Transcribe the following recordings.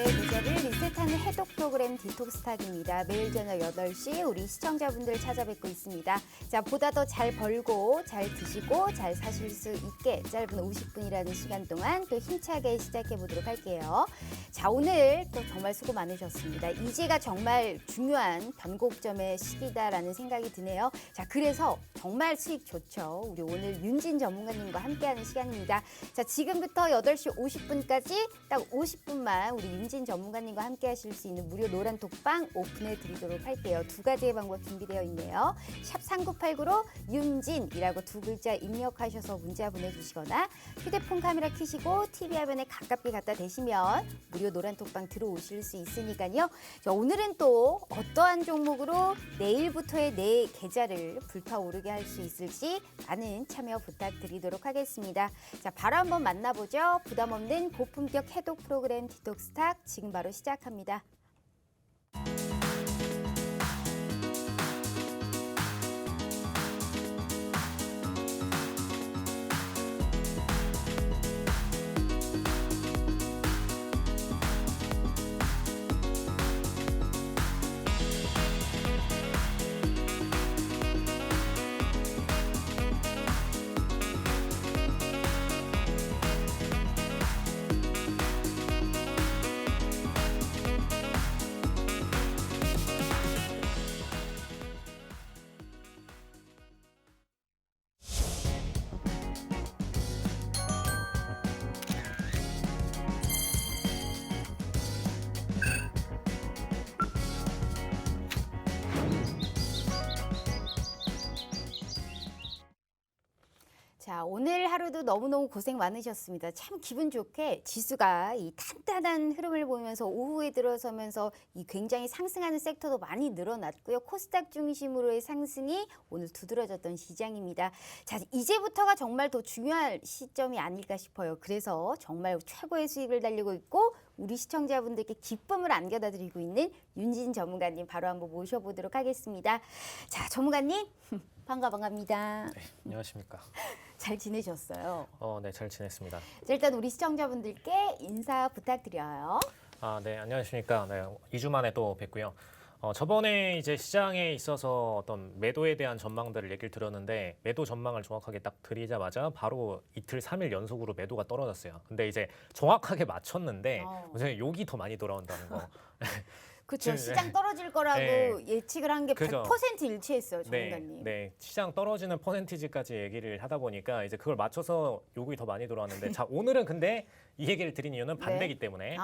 여러분의 계절을 리셋하는 해독 프로그램 디톡스탁입니다. 매일 저녁 8시 우리 시청자분들 찾아뵙고 있습니다. 자, 보다 더 잘 벌고 잘 드시고 잘 사실 수 있게 짧은 50분이라는 시간 동안 또 힘차게 시작해 보도록 할게요. 자, 오늘 또 정말 수고 많으셨습니다. 이제가 정말 중요한 변곡점의 시기다라는 생각이 드네요. 자, 그래서 정말 수익 좋죠. 우리 오늘 윤진 전문가님과 함께하는 시간입니다. 자, 지금부터 8시 50분까지 딱 50분만 우리 윤진 전문가님과 함께 하실 수 있는 무료 노란 톡방 오픈해 드리도록 할게요. 두 가지의 방법 준비되어 있네요. 샵 3989로 윤진이라고 두 글자 입력하셔서 문자 보내주시거나 휴대폰 카메라 켜시고 TV 화면에 가깝게 갖다 대시면 무료 노란 톡방 들어오실 수 있으니까요. 자, 오늘은 또 어떠한 종목으로 내일부터의 내 계좌를 불타오르게 할 수 있을지 많은 참여 부탁드리도록 하겠습니다. 자, 바로 한번 만나보죠. 부담 없는 고품격 해독 프로그램 디톡스탁 지금 바로 시작합니다. 자, 오늘 하루도 너무너무 고생 많으셨습니다. 참 기분 좋게 지수가 이 탄탄한 흐름을 보이면서 오후에 들어서면서 이 굉장히 상승하는 섹터도 많이 늘어났고요. 코스닥 중심으로의 상승이 오늘 두드러졌던 시장입니다. 자, 이제부터가 정말 더 중요한 시점이 아닐까 싶어요. 그래서 정말 최고의 수익을 달리고 있고 우리 시청자분들께 기쁨을 안겨다 드리고 있는 윤진 전문가님 바로 한번 모셔보도록 하겠습니다. 자, 전문가님 반갑습니다. 네, 안녕하십니까. 잘 지내셨어요? 네, 잘 지냈습니다. 자, 일단 우리 시청자분들께 인사 부탁드려요. 네, 안녕하십니까. 네, 2주 만에 또 뵙고요. 저번에 이제 시장에 있어서 어떤 매도에 대한 전망들을 얘기를 들었는데 매도 전망을 정확하게 딱 드리자마자 바로 이틀, 3일 연속으로 매도가 떨어졌어요. 근데 이제 정확하게 맞췄는데 요새 욕이 더 많이 돌아온다는 거. 그렇죠. 시장 떨어질 거라고 예측을 한 게 그죠. 100% 일치했어요, 전문가님. 네, 시장 떨어지는 퍼센티지까지 얘기를 하다 보니까 이제 그걸 맞춰서 욕이 더 많이 돌아왔는데 자, 오늘은 근데 이 얘기를 드린 이유는 반대기 때문에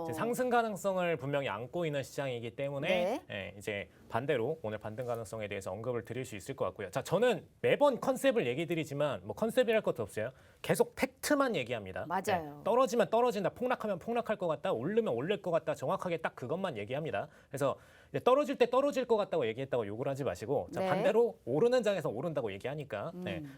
이제 상승 가능성을 분명히 안고 있는 시장이기 때문에 이제 반대로 오늘 반등 가능성에 대해서 언급을 드릴 수 있을 것 같고요. 자, 저는 매번 컨셉을 얘기 드리지만 뭐 컨셉이랄 것도 없어요. 계속 팩트만 얘기합니다. 맞아요. 떨어지면 떨어진다, 폭락하면 폭락할 것 같다, 오르면 오를 것 같다, 정확하게 딱 그것만 얘기합니다. 그래서 이제 떨어질 때 떨어질 것 같다고 얘기했다고 욕을 하지 마시고 자, 반대로 오르는 장에서 오른다고 얘기하니까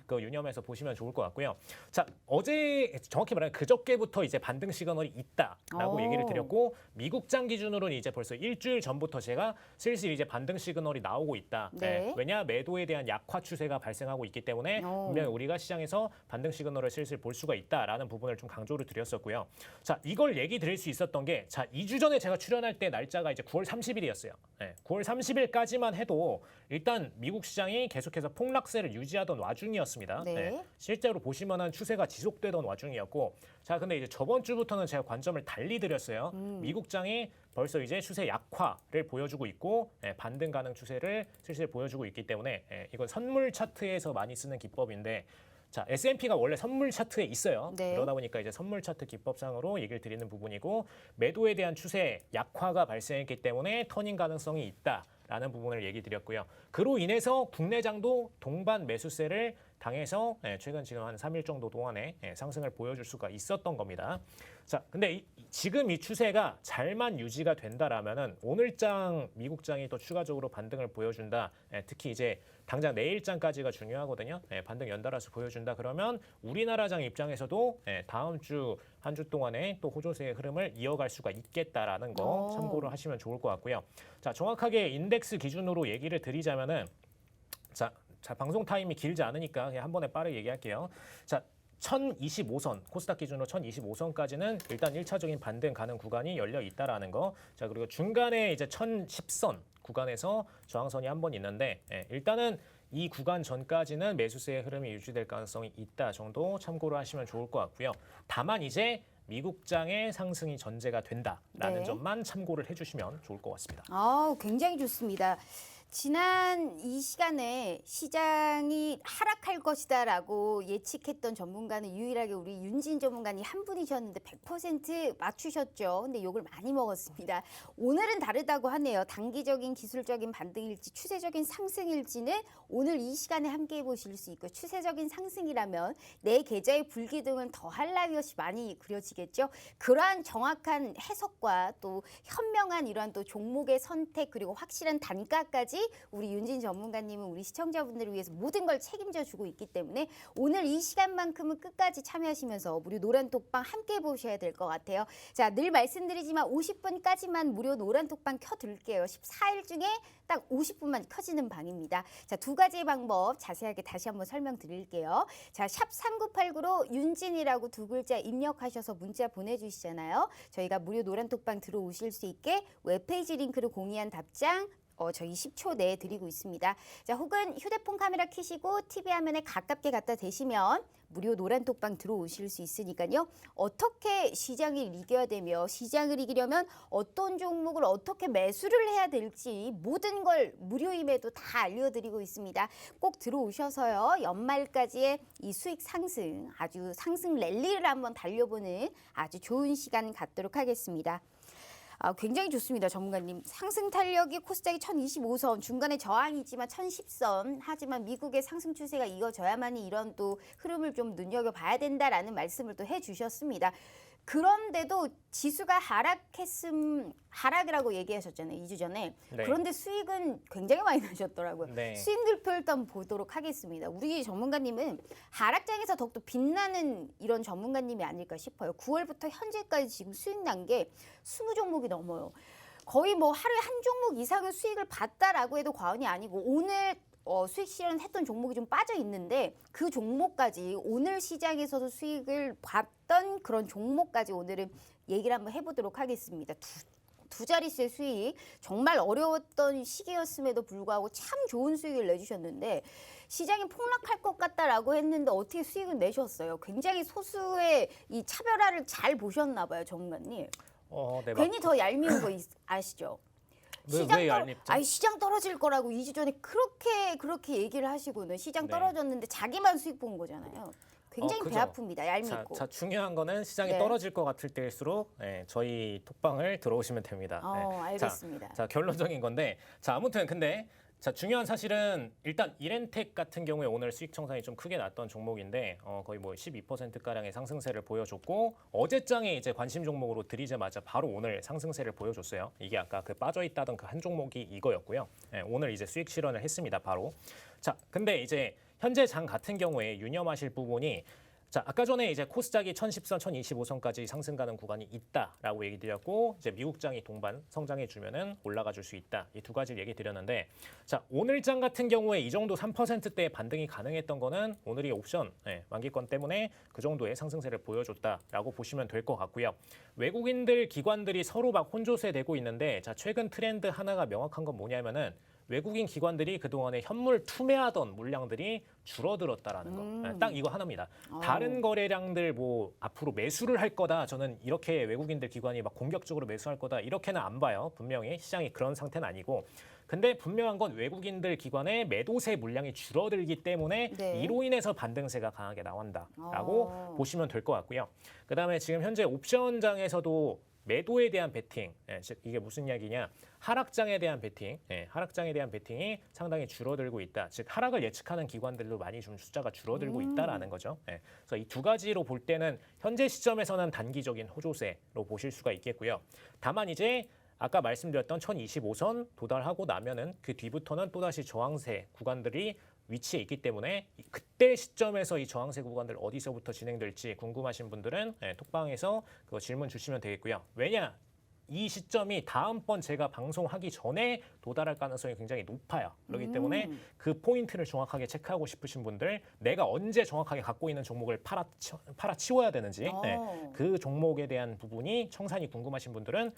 그거 유념해서 보시면 좋을 것 같고요. 자, 어제 정확히 말하면 그저께부터 이제 반등 시그널이 있다라고 얘기를 드렸고 미국장 기준으로는 이제 벌써 일주일 전부터 제가 슬슬 이제 반등 시그널이 나오고 있다. 왜냐? 매도에 대한 약화 추세가 발생하고 있기 때문에 분명히 우리가 시장에서 반등 시그널을 슬슬 볼 수가 있다라는 부분을 좀 강조를 드렸었고요. 자, 이걸 얘기 드릴 수 있었던 게 자, 2주 전에 제가 출연할 때 날짜가 이제 9월 30일이었어요. 9월 30일까지만 해도 일단 미국 시장이 계속해서 폭락세를 유지하던 와중이었습니다. 실제로 보시면은 추세가 지속되던 와중이었고, 자, 근데 이제 저번 주부터는 제가 관점을 달리 드렸어요. 미국장이 벌써 이제 추세 약화를 보여주고 있고 반등 가능 추세를 슬슬 보여주고 있기 때문에 이건 선물 차트에서 많이 쓰는 기법인데. 자, S&P가 원래 선물 차트에 있어요. 그러다 보니까 이제 선물 차트 기법상으로 얘기를 드리는 부분이고 매도에 대한 추세 약화가 발생했기 때문에 터닝 가능성이 있다라는 부분을 얘기 드렸고요. 그로 인해서 국내장도 동반 매수세를 당해서 최근 지금 한 3일 정도 동안에 상승을 보여줄 수가 있었던 겁니다. 자, 근데 지금 이 추세가 잘만 유지가 된다라면은 오늘장 미국장이 또 추가적으로 반등을 보여준다. 특히 이제 당장 내일장까지가 중요하거든요. 반등 연달아서 보여준다 그러면 우리나라장 입장에서도 다음 주 한 주 동안에 또 호조세의 흐름을 이어갈 수가 있겠다라는 거 참고를 하시면 좋을 것 같고요. 자, 정확하게 인덱스 기준으로 얘기를 드리자면은 자, 방송 타임이 길지 않으니까 그냥 한 번에 빠르게 얘기할게요. 자, 1025선, 코스닥 기준으로 1025선까지는 일단 1차적인 반등 가능 구간이 열려 있다라는 거. 자, 그리고 중간에 이제 1010선 구간에서 저항선이 한 번 있는데 일단은 이 구간 전까지는 매수세의 흐름이 유지될 가능성이 있다 정도 참고를 하시면 좋을 것 같고요. 다만 이제 미국장의 상승이 전제가 된다라는 네. 점만 참고를 해주시면 좋을 것 같습니다. 굉장히 좋습니다. 지난 이 시간에 시장이 하락할 것이다라고 예측했던 전문가는 유일하게 우리 윤진 전문가님 한 분이셨는데 100% 맞추셨죠. 근데 욕을 많이 먹었습니다. 오늘은 다르다고 하네요. 단기적인 기술적인 반등일지 추세적인 상승일지는 오늘 이 시간에 함께 보실 수 있고 추세적인 상승이라면 내 계좌의 불기둥은 더할 나위 없이 많이 그려지겠죠. 그러한 정확한 해석과 또 현명한 이러한 또 종목의 선택 그리고 확실한 단가까지 우리 윤진 전문가님은 우리 시청자분들을 위해서 모든 걸 책임져 주고 있기 때문에 오늘 이 시간만큼은 끝까지 참여하시면서 무료 노란톡방 함께 보셔야 될 것 같아요. 자, 늘 말씀드리지만 50분까지만 무료 노란톡방 켜둘게요. 14일 중에 딱 50분만 켜지는 방입니다. 자, 두 가지의 방법 자세하게 다시 한번 설명드릴게요. 자, 샵 3989로 윤진이라고 두 글자 입력하셔서 문자 보내주시잖아요. 저희가 무료 노란톡방 들어오실 수 있게 웹페이지 링크로 공유한 답장 저희 10초 내에 드리고 있습니다. 자, 혹은 휴대폰 카메라 켜시고 TV 화면에 가깝게 갖다 대시면 무료 노란톡방 들어오실 수 있으니까요. 어떻게 시장을 이겨야 되며 시장을 이기려면 어떤 종목을 어떻게 매수를 해야 될지 모든 걸 무료임에도 다 알려드리고 있습니다. 꼭 들어오셔서요. 연말까지의 이 수익 상승, 아주 상승 랠리를 한번 달려보는 아주 좋은 시간 갖도록 하겠습니다. 굉장히 좋습니다. 전문가님. 상승 탄력이 코스닥이 1025선, 중간에 저항이지만 1010선. 하지만 미국의 상승 추세가 이어져야만이 이런 또 흐름을 좀 눈여겨봐야 된다라는 말씀을 또 해주셨습니다. 그런데도 지수가 하락이라고 얘기하셨잖아요. 2주 전에. 네. 그런데 수익은 굉장히 많이 나셨더라고요. 네. 수익률표 일단 보도록 하겠습니다. 우리 전문가님은 하락장에서 더욱더 빛나는 이런 전문가님이 아닐까 싶어요. 9월부터 현재까지 지금 수익 난 게 20종목이 넘어요. 거의 뭐 하루에 한 종목 이상은 수익을 봤다라고 해도 과언이 아니고 오늘 수익 실현했던 종목이 좀 빠져 있는데 그 종목까지 오늘 시장에서도 수익을 봤던 그런 종목까지 오늘은 얘기를 한번 해보도록 하겠습니다. 두 자릿수의 수익 정말 어려웠던 시기였음에도 불구하고 참 좋은 수익을 내주셨는데 시장이 폭락할 것 같다라고 했는데 어떻게 수익을 내셨어요? 굉장히 소수의 이 차별화를 잘 보셨나 봐요, 전문가님. 네, 괜히 더 얄미운 거 아시죠? 왜 얄밉죠? 시장 떨어질 거라고 2주 전에 그렇게 얘기를 하시고는 시장 네. 떨어졌는데 자기만 수익 본 거잖아요. 굉장히 배 그죠. 아픕니다. 얄밉고. 자, 중요한 거는 시장이 네. 떨어질 것 같을 때일수록 저희 톡방을 들어오시면 됩니다. 알겠습니다. 자, 결론적인 건데, 자, 아무튼 근데 자, 중요한 사실은 일단 이렌텍 같은 경우에 오늘 수익 청산이 좀 크게 났던 종목인데 거의 뭐 12%가량의 상승세를 보여줬고 어제장에 이제 관심 종목으로 들이자마자 바로 오늘 상승세를 보여줬어요. 이게 아까 그 빠져있다던 그 한 종목이 이거였고요. 오늘 이제 수익 실현을 했습니다. 바로. 자, 근데 이제 현재 장 같은 경우에 유념하실 부분이 자, 아까 전에 이제 코스닥이 1010선, 1025선까지 상승 가는 구간이 있다라고 얘기 드렸고 이제 미국장이 동반 성장해 주면은 올라가 줄 수 있다. 이 두 가지를 얘기 드렸는데 자, 오늘 장 같은 경우에 이 정도 3%대의 반등이 가능했던 거는 오늘이 옵션 만기권 때문에 그 정도의 상승세를 보여줬다라고 보시면 될 것 같고요. 외국인들 기관들이 서로 막 혼조세 되고 있는데 자, 최근 트렌드 하나가 명확한 건 뭐냐면은 외국인 기관들이 그동안에 현물 투매하던 물량들이 줄어들었다라는 거. 딱 이거 하나입니다. 다른 거래량들 뭐 앞으로 매수를 할 거다. 저는 이렇게 외국인들 기관이 막 공격적으로 매수할 거다. 이렇게는 안 봐요. 분명히 시장이 그런 상태는 아니고. 근데 분명한 건 외국인들 기관의 매도세 물량이 줄어들기 때문에 네. 이로 인해서 반등세가 강하게 나온다라고 보시면 될 것 같고요. 그다음에 지금 현재 옵션장에서도 매도에 대한 베팅, 즉 이게 무슨 이야기냐? 하락장에 대한 베팅, 하락장에 대한 베팅이 상당히 줄어들고 있다. 즉 하락을 예측하는 기관들도 많이 좀 숫자가 줄어들고 있다라는 거죠. 그래서 이 두 가지로 볼 때는 현재 시점에서는 단기적인 호조세로 보실 수가 있겠고요. 다만 이제 아까 말씀드렸던 1025선 도달하고 나면은 그 뒤부터는 또다시 저항세 구간들이 위치에 있기 때문에 그때 시점에서 이 저항세 구간들 어디서부터 진행될지 궁금하신 분들은 톡방에서 그거 질문 주시면 되겠고요. 왜냐? 이 시점이 다음번 제가 방송하기 전에 도달할 가능성이 굉장히 높아요. 그렇기 때문에 그 포인트를 정확하게 체크하고 싶으신 분들, 내가 언제 정확하게 갖고 있는 종목을 팔아치워야 되는지 그 종목에 대한 부분이 청산이 궁금하신 분들은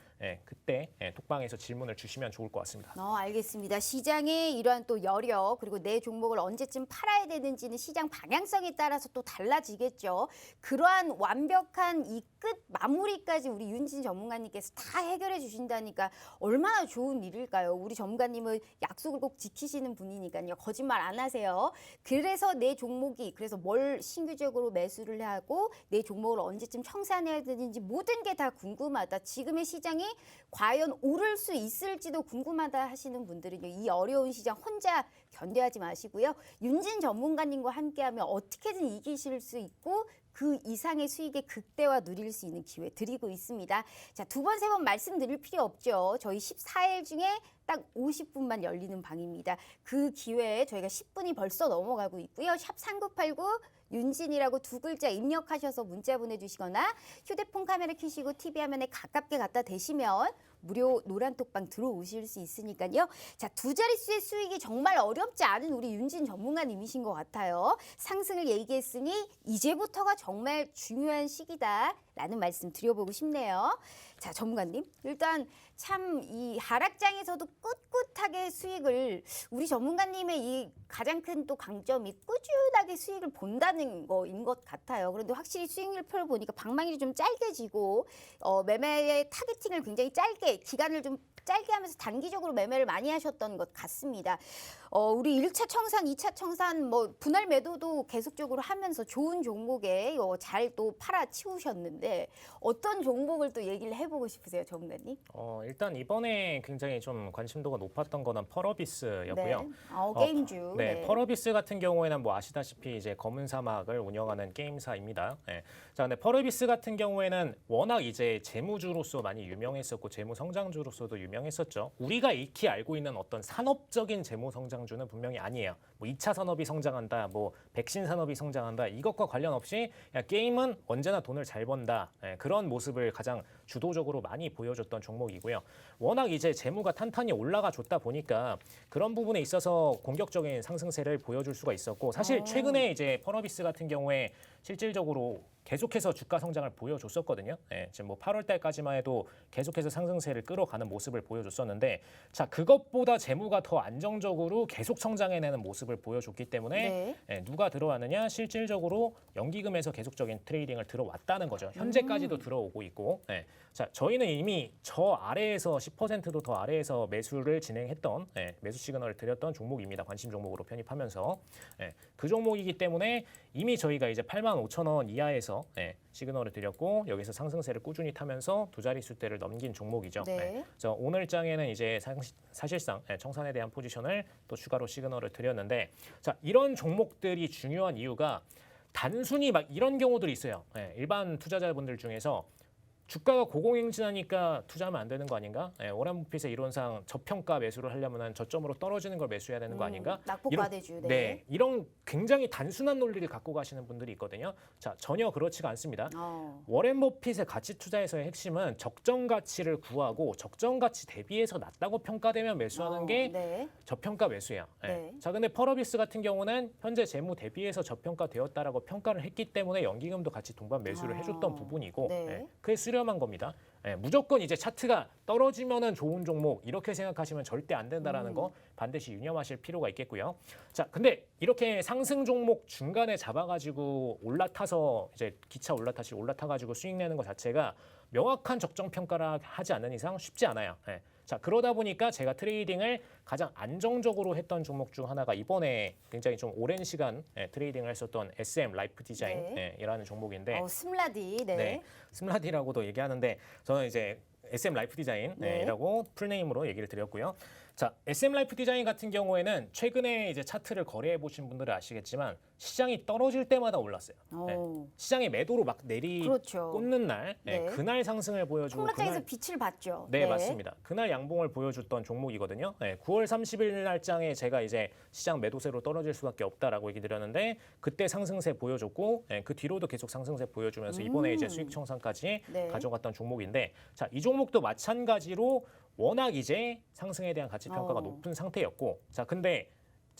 그때 톡방에서 질문을 주시면 좋을 것 같습니다. 알겠습니다. 시장의 이러한 또 여력 그리고 내 종목을 언제쯤 팔아야 되는지는 시장 방향성에 따라서 또 달라지겠죠. 그러한 완벽한 이 끝 마무리까지 우리 윤진 전문가님께서 다 해결해 주신다니까 얼마나 좋은 일일까요? 우리 전문가님은 약속을 꼭 지키시는 분이니까요. 거짓말 안 하세요. 그래서 내 종목이 그래서 뭘 신규적으로 매수를 하고 내 종목을 언제쯤 청산해야 되는지 모든 게 다 궁금하다. 지금의 시장이 과연 오를 수 있을지도 궁금하다 하시는 분들은요. 이 어려운 시장 혼자 견뎌하지 마시고요. 윤진 전문가님과 함께하면 어떻게든 이기실 수 있고 그 이상의 수익의 극대화 누릴 수 있는 기회 드리고 있습니다. 자, 두 번, 세 번 말씀드릴 필요 없죠. 저희 14일 중에 딱 50분만 열리는 방입니다. 그 기회에 저희가 10분이 벌써 넘어가고 있고요. 샵 3989 윤진이라고 두 글자 입력하셔서 문자 보내주시거나 휴대폰 카메라 켜시고 TV 화면에 가깝게 갖다 대시면 무료 노란톡방 들어오실 수 있으니까요. 자, 두 자릿수의 수익이 정말 어렵지 않은 우리 윤진 전문가님이신 것 같아요. 상승을 얘기했으니 이제부터가 정말 중요한 시기다라는 말씀 드려보고 싶네요. 자, 전문가님, 일단 참 이 하락장에서도 꿋꿋하게 수익을 우리 전문가님의 이 가장 큰 또 강점이 꾸준하게 수익을 본다는 거인 것 같아요. 그런데 확실히 수익률표를 보니까 방망이를 좀 짧게 지고 매매의 타겟팅을 굉장히 짧게 기간을 좀 짧게 하면서 단기적으로 매매를 많이 하셨던 것 같습니다. 우리 1차 청산, 2차 청산 뭐 분할 매도도 계속적으로 하면서 좋은 종목에 잘 또 팔아치우셨는데 어떤 종목을 또 얘기를 해보고 싶으세요, 전문가님? 일단 이번에 굉장히 좀 관심도가 높았던 거는 펄어비스였고요. 네. 게임주. 네, 펄어비스 같은 경우에는 뭐 아시다시피 이제 검은 사막을 운영하는 게임사입니다. 네. 자, 근데 펄어비스 같은 경우에는 워낙 이제 재무주로서 많이 유명했었고 재무 성장주로서도 유명했었죠. 우리가 익히 알고 있는 어떤 산업적인 재무 성장주는 분명히 아니에요. 뭐 2차 산업이 성장한다, 뭐 백신 산업이 성장한다, 이것과 관련 없이 그냥 게임은 언제나 돈을 잘 번다. 그런 모습을 가장 주도적으로 많이 보여줬던 종목이고요. 워낙 이제 재무가 탄탄히 올라가 줬다 보니까 그런 부분에 있어서 공격적인 상승세를 보여줄 수가 있었고, 사실 최근에 이제 펄어비스 같은 경우에 실질적으로 계속해서 주가 성장을 보여줬었거든요. 지금 뭐 8월 달까지만 해도 계속해서 상승세를 끌어가는 모습을 보여줬었는데, 자, 그것보다 재무가 더 안정적으로 계속 성장해내는 모습을 보여줬기 때문에 누가 들어왔느냐? 실질적으로 연기금에서 계속적인 트레이딩을 들어왔다는 거죠. 현재까지도 들어오고 있고. 자, 저희는 이미 저 아래에서 10%도 더 아래에서 매수를 진행했던 매수 시그널을 드렸던 종목입니다. 관심 종목으로 편입하면서 그 종목이기 때문에 이미 저희가 이제 85,000원 이하에서 시그널을 드렸고 여기서 상승세를 꾸준히 타면서 두 자릿수대를 넘긴 종목이죠. 그래서 오늘 장에는 이제 사실상 청산에 대한 포지션을 또 추가로 시그널을 드렸는데, 자, 이런 종목들이 중요한 이유가 단순히 막 이런 경우들이 있어요. 일반 투자자분들 중에서 주가가 고공행진하니까 투자하면 안 되는 거 아닌가? 워렌 버핏의 이론상 저평가 매수를 하려면 저점으로 떨어지는 걸 매수해야 되는 거 아닌가? 낙폭과대주. 이런 굉장히 단순한 논리를 갖고 가시는 분들이 있거든요. 자, 전혀 그렇지가 않습니다. 워렌 버핏의 가치 투자에서의 핵심은 적정 가치를 구하고 적정 가치 대비해서 낮다고 평가되면 매수하는 게 저평가 매수예요. 자, 근데 펄어비스 같은 경우는 현재 재무 대비해서 저평가되었다라고 평가를 했기 때문에 연기금도 같이 동반 매수를 해줬던 부분이고, 그게 수렴한 겁니다. 무조건 이제 차트가 떨어지면은 좋은 종목 이렇게 생각하시면 절대 안 된다라는 거 반드시 유념하실 필요가 있겠고요. 자, 근데 이렇게 상승 종목 중간에 잡아가지고 올라타서 이제 기차 올라타시 올라타가지고 수익 내는 것 자체가 명확한 적정 평가를 하지 않는 이상 쉽지 않아요. 자, 그러다 보니까 제가 트레이딩을 가장 안정적으로 했던 종목 중 하나가 이번에 굉장히 좀 오랜 시간 트레이딩을 했었던 SM 라이프 디자인이라는 종목인데, 스물라디. 스물라디라고도 얘기하는데 저는 이제 SM 라이프 디자인이라고 풀네임으로 얘기를 드렸고요. 자, SM 라이프 디자인 같은 경우에는 최근에 이제 차트를 거래해 보신 분들은 아시겠지만 시장이 떨어질 때마다 올랐어요. 시장이 매도로 막 꽂는 날, 그날 상승을 보여주고 폭락장에서 빛을 봤죠. 네, 맞습니다. 그날 양봉을 보여줬던 종목이거든요. 9월 30일 날장에 제가 이제 시장 매도세로 떨어질 수밖에 없다라고 얘기 드렸는데 그때 상승세 보여줬고 그 뒤로도 계속 상승세 보여주면서 이번에 이제 수익 청산까지 가져갔던 종목인데, 자, 이 종목도 마찬가지로 워낙 이제 상승에 대한 가치 평가가 어. 높은 상태였고, 자 근데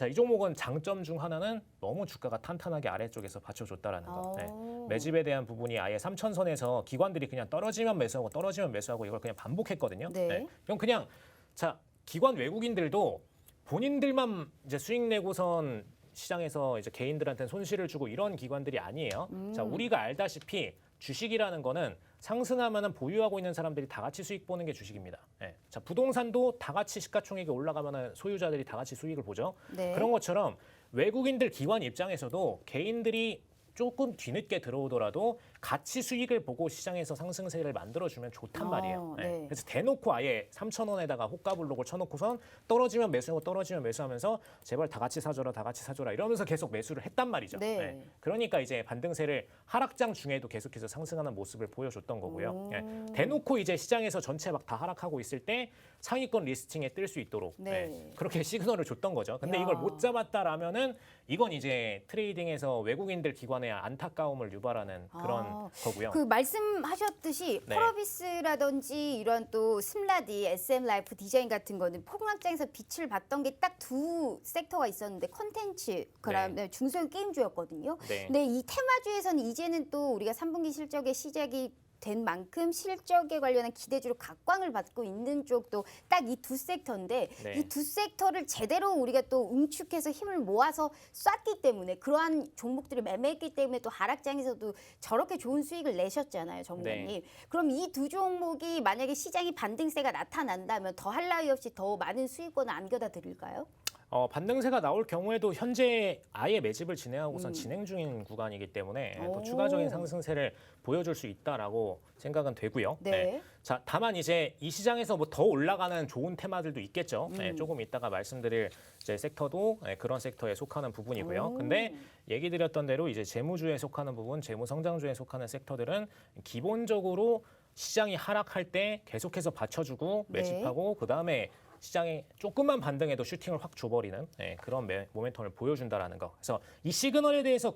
이 종목은 장점 중 하나는 너무 주가가 탄탄하게 아래쪽에서 받쳐줬다라는 거. 네. 매집에 대한 부분이 아예 3천선에서 기관들이 그냥 떨어지면 매수하고 떨어지면 매수하고 이걸 그냥 반복했거든요. 네. 그럼 그냥 기관 외국인들도 본인들만 이제 수익 내고선 시장에서 이제 개인들한테 손실을 주고 이런 기관들이 아니에요. 자, 우리가 알다시피 주식이라는 거는 상승하면은 보유하고 있는 사람들이 다 같이 수익 보는 게 주식입니다. 자, 부동산도 다 같이 시가총액이 올라가면은 소유자들이 다 같이 수익을 보죠. 네. 그런 것처럼 외국인들 기관 입장에서도 개인들이 조금 뒤늦게 들어오더라도 같이 수익을 보고 시장에서 상승세를 만들어주면 좋단 말이에요. 네. 그래서 대놓고 아예 3,000원에다가 호가블록을 쳐놓고선 떨어지면 매수하고 떨어지면 매수하면서 제발 다 같이 사줘라 다 같이 사줘라 이러면서 계속 매수를 했단 말이죠. 네. 그러니까 이제 반등세를 하락장 중에도 계속해서 상승하는 모습을 보여줬던 거고요. 대놓고 이제 시장에서 전체 막 다 하락하고 있을 때 상위권 리스팅에 뜰 수 있도록 네. 그렇게 시그널을 줬던 거죠. 근데 야. 이걸 못 잡았다라면은 이건 이제 트레이딩에서 외국인들 기관의 안타까움을 유발하는 그런 거고요. 그 말씀하셨듯이 네. 펄어비스라든지 이런 또 스물라디, SM 라이프 디자인 같은 거는 폭락장에서 빛을 봤던 게 딱 두 섹터가 있었는데 콘텐츠, 그다음에 중소형 게임주였거든요. 네. 근데 이 테마주에서는 이제는 또 우리가 3분기 실적의 시작이 된 만큼 실적에 관련한 기대주로 각광을 받고 있는 쪽도 딱 이 두 섹터인데 네. 이 두 섹터를 제대로 우리가 또 응축해서 힘을 모아서 쐈기 때문에 그러한 종목들을 매매했기 때문에 또 하락장에서도 저렇게 좋은 수익을 내셨잖아요, 전문가님. 네. 그럼 이 두 종목이 만약에 시장이 반등세가 나타난다면 더 할 나위 없이 더 많은 수익권을 안겨다 드릴까요? 반등세가 나올 경우에도 현재 아예 매집을 진행하고선 진행 중인 구간이기 때문에 또 오. 추가적인 상승세를 보여줄 수 있다라고 생각은 되고요. 네. 자, 다만 이제 이 시장에서 뭐 더 올라가는 좋은 테마들도 있겠죠. 조금 이따가 말씀드릴 이제 섹터도 그런 섹터에 속하는 부분이고요. 근데 얘기 드렸던 대로 이제 재무주에 속하는 부분, 재무성장주에 속하는 섹터들은 기본적으로 시장이 하락할 때 계속해서 받쳐주고 네. 매집하고 그다음에 시장에 조금만 반등해도 슈팅을 확 줘버리는 그런 모멘텀을 보여준다라는 거. 그래서 이 시그널에 대해서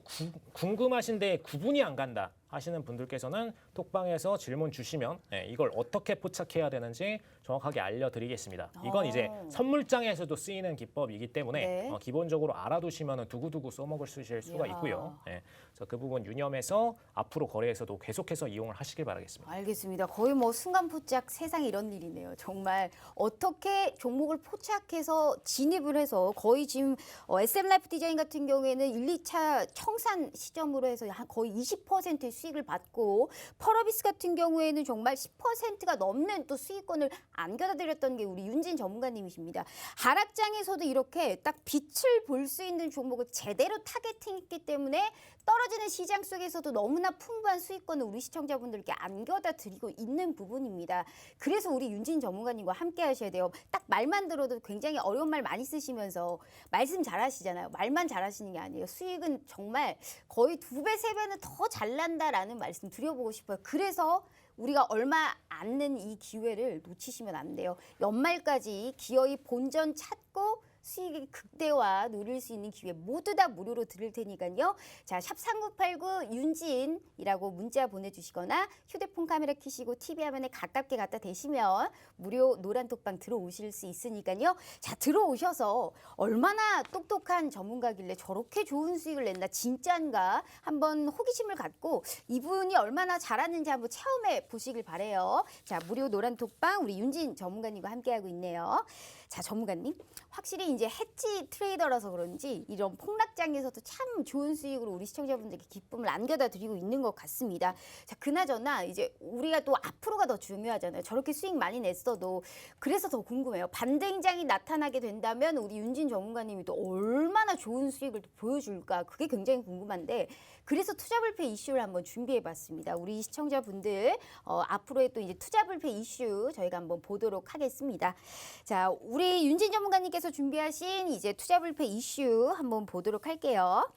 궁금하신데 구분이 안 간다 하시는 분들께서는 톡방에서 질문 주시면 이걸 어떻게 포착해야 되는지 정확하게 알려드리겠습니다. 이건 이제 선물장에서도 쓰이는 기법이기 때문에 네. 기본적으로 알아두시면 두고두고 써먹을 수가 이야. 있고요. 그래서 그 부분 유념해서 앞으로 거래에서도 계속해서 이용을 하시길 바라겠습니다. 알겠습니다. 거의 뭐 순간 포착 세상에 이런 일이네요. 정말 어떻게 종목을 포착해서 진입을 해서 거의 지금 SM 라이프 디자인 같은 경우에는 1, 2차 청산 시점으로 해서 한 거의 20%의 수익을 받고 펄어비스 같은 경우에는 정말 10%가 넘는 또 수익권을 안겨다 드렸던 게 우리 윤진 전문가님이십니다. 하락장에서도 이렇게 딱 빛을 볼 수 있는 종목을 제대로 타겟팅했기 때문에 떨어지는 시장 속에서도 너무나 풍부한 수익권을 우리 시청자분들께 안겨다 드리고 있는 부분입니다. 그래서 우리 윤진 전문가님과 함께 하셔야 돼요. 딱 말만 들어도 굉장히 어려운 말 많이 쓰시면서 말씀 잘하시잖아요. 말만 잘하시는 게 아니에요. 수익은 정말 거의 2배, 3배는 더 잘 난다라는 말씀 드려보고 싶어요. 그래서 우리가 얼마 않는 이 기회를 놓치시면 안 돼요. 연말까지 기어이 본전 찾고 수익의 극대화 누릴 수 있는 기회 모두 다 무료로 드릴 테니까요. 자, 샵 3989 윤진이라고 문자 보내주시거나 휴대폰 카메라 켜시고 TV 화면에 가깝게 갖다 대시면 무료 노란 톡방 들어오실 수 있으니까요. 자, 들어오셔서 얼마나 똑똑한 전문가길래 저렇게 좋은 수익을 낸다 진짠가 한번 호기심을 갖고 이분이 얼마나 잘하는지 한번 체험해 보시길 바래요. 자, 무료 노란 톡방 우리 윤진 전문가님과 함께하고 있네요. 자, 전문가님 확실히 이제 해지 트레이더라서 그런지 이런 폭락장에서도 참 좋은 수익으로 우리 시청자분들께 기쁨을 안겨다 드리고 있는 것 같습니다. 자, 그나저나 이제 우리가 또 앞으로가 더 중요하잖아요. 저렇게 수익 많이 냈어도 그래서 더 궁금해요. 반등장이 나타나게 된다면 우리 윤진 전문가님이 또 얼마나 좋은 수익을 또 보여줄까 그게 굉장히 궁금한데 그래서 투자불패 이슈를 한번 준비해봤습니다. 우리 시청자분들 앞으로의 또 이제 투자불패 이슈 저희가 한번 보도록 하겠습니다. 자, 우리 윤진 전문가님께서 준비하신 이제 투자불패 이슈 한번 보도록 할게요.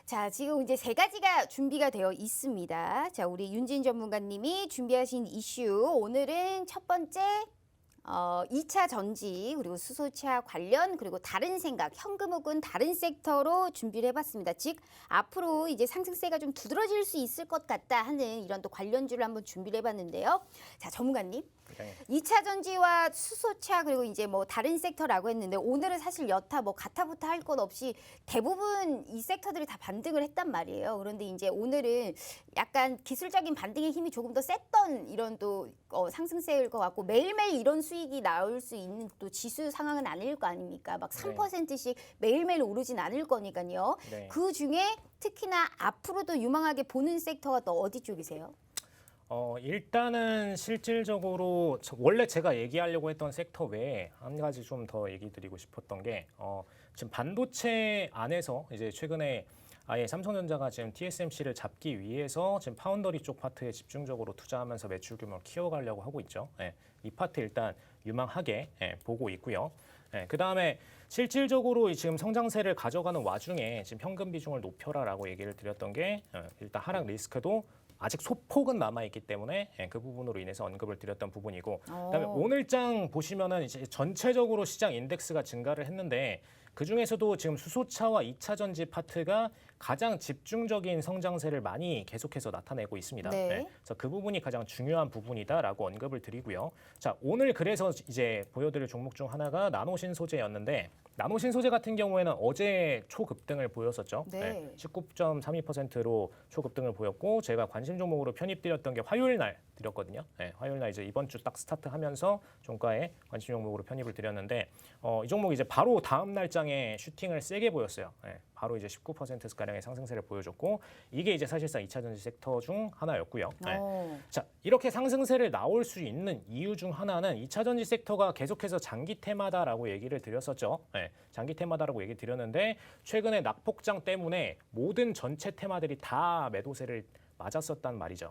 자, 지금 이제 3가지가 준비가 되어 있습니다. 자, 우리 윤진 전문가님이 준비하신 이슈 오늘은 첫 번째 2차 전지 그리고 수소차 관련 그리고 다른 생각 현금 혹은 다른 섹터로 준비를 해봤습니다. 즉 앞으로 이제 상승세가 좀 두드러질 수 있을 것 같다 하는 이런 또 관련주를 한번 준비를 해봤는데요. 자, 전문가님 네. 2차 전지와 수소차 그리고 이제 뭐 다른 섹터라고 했는데 오늘은 사실 여타 뭐 가타부타 할 것 없이 대부분 이 섹터들이 다 반등을 했단 말이에요. 그런데 이제 오늘은 약간 기술적인 반등의 힘이 조금 더 셌던 이런 또 상승세일 것 같고 매일매일 이런 수익이 나올 수 있는 또 지수 상황은 아닐 거 아닙니까? 막 3%씩 매일매일 오르진 않을 거니까요. 네. 그 중에 특히나 앞으로도 유망하게 보는 sek터가 또 어디 쪽이세요? 일단은 실질적으로 원래 제가 얘기하려고 했던 섹터 외에 한 가지 좀 더 얘기 드리고 싶었던 게 지금 반도체 안에서 이제 최근에 아예 삼성전자가 지금 TSMC를 잡기 위해서 지금 파운더리 쪽 파트에 집중적으로 투자하면서 매출 규모를 키워가려고 하고 있죠. 예, 이 파트 일단 유망하게 보고 있고요. 그 다음에 실질적으로 지금 성장세를 가져가는 와중에 지금 현금 비중을 높여라라고 얘기를 드렸던 게 일단 하락 리스크도 아직 소폭은 남아있기 때문에 그 부분으로 인해서 언급을 드렸던 부분이고 그다음에 오늘장 보시면은 이제 전체적으로 시장 인덱스가 증가를 했는데 그중에서도 지금 수소차와 2차 전지 파트가 가장 집중적인 성장세를 많이 계속해서 나타내고 있습니다. 네. 그래서 그 부분이 가장 중요한 부분이다라고 언급을 드리고요. 자, 오늘 그래서 이제 보여드릴 종목 중 하나가 나노신소재였는데 나노신소재 같은 경우에는 어제 초급등을 보였었죠. 네. 19.32%로 초급등을 보였고 제가 관심 종목으로 편입드렸던 게 화요일 날 드렸거든요. 화요일 날 이제 이번 주 딱 스타트하면서 종가에 관심 종목으로 편입을 드렸는데 이 종목이 이제 바로 다음 날장에 슈팅을 세게 보였어요. 바로 이제 19%가량의 상승세를 보여줬고 이게 이제 사실상 2차 전지 섹터 중 하나였고요. 자, 이렇게 상승세를 나올 수 있는 이유 중 하나는 2차 전지 섹터가 계속해서 장기 테마다라고 얘기를 드렸었죠. 장기 테마다라고 얘기 드렸는데 최근에 낙폭장 때문에 모든 전체 테마들이 다 매도세를 맞았었단 말이죠.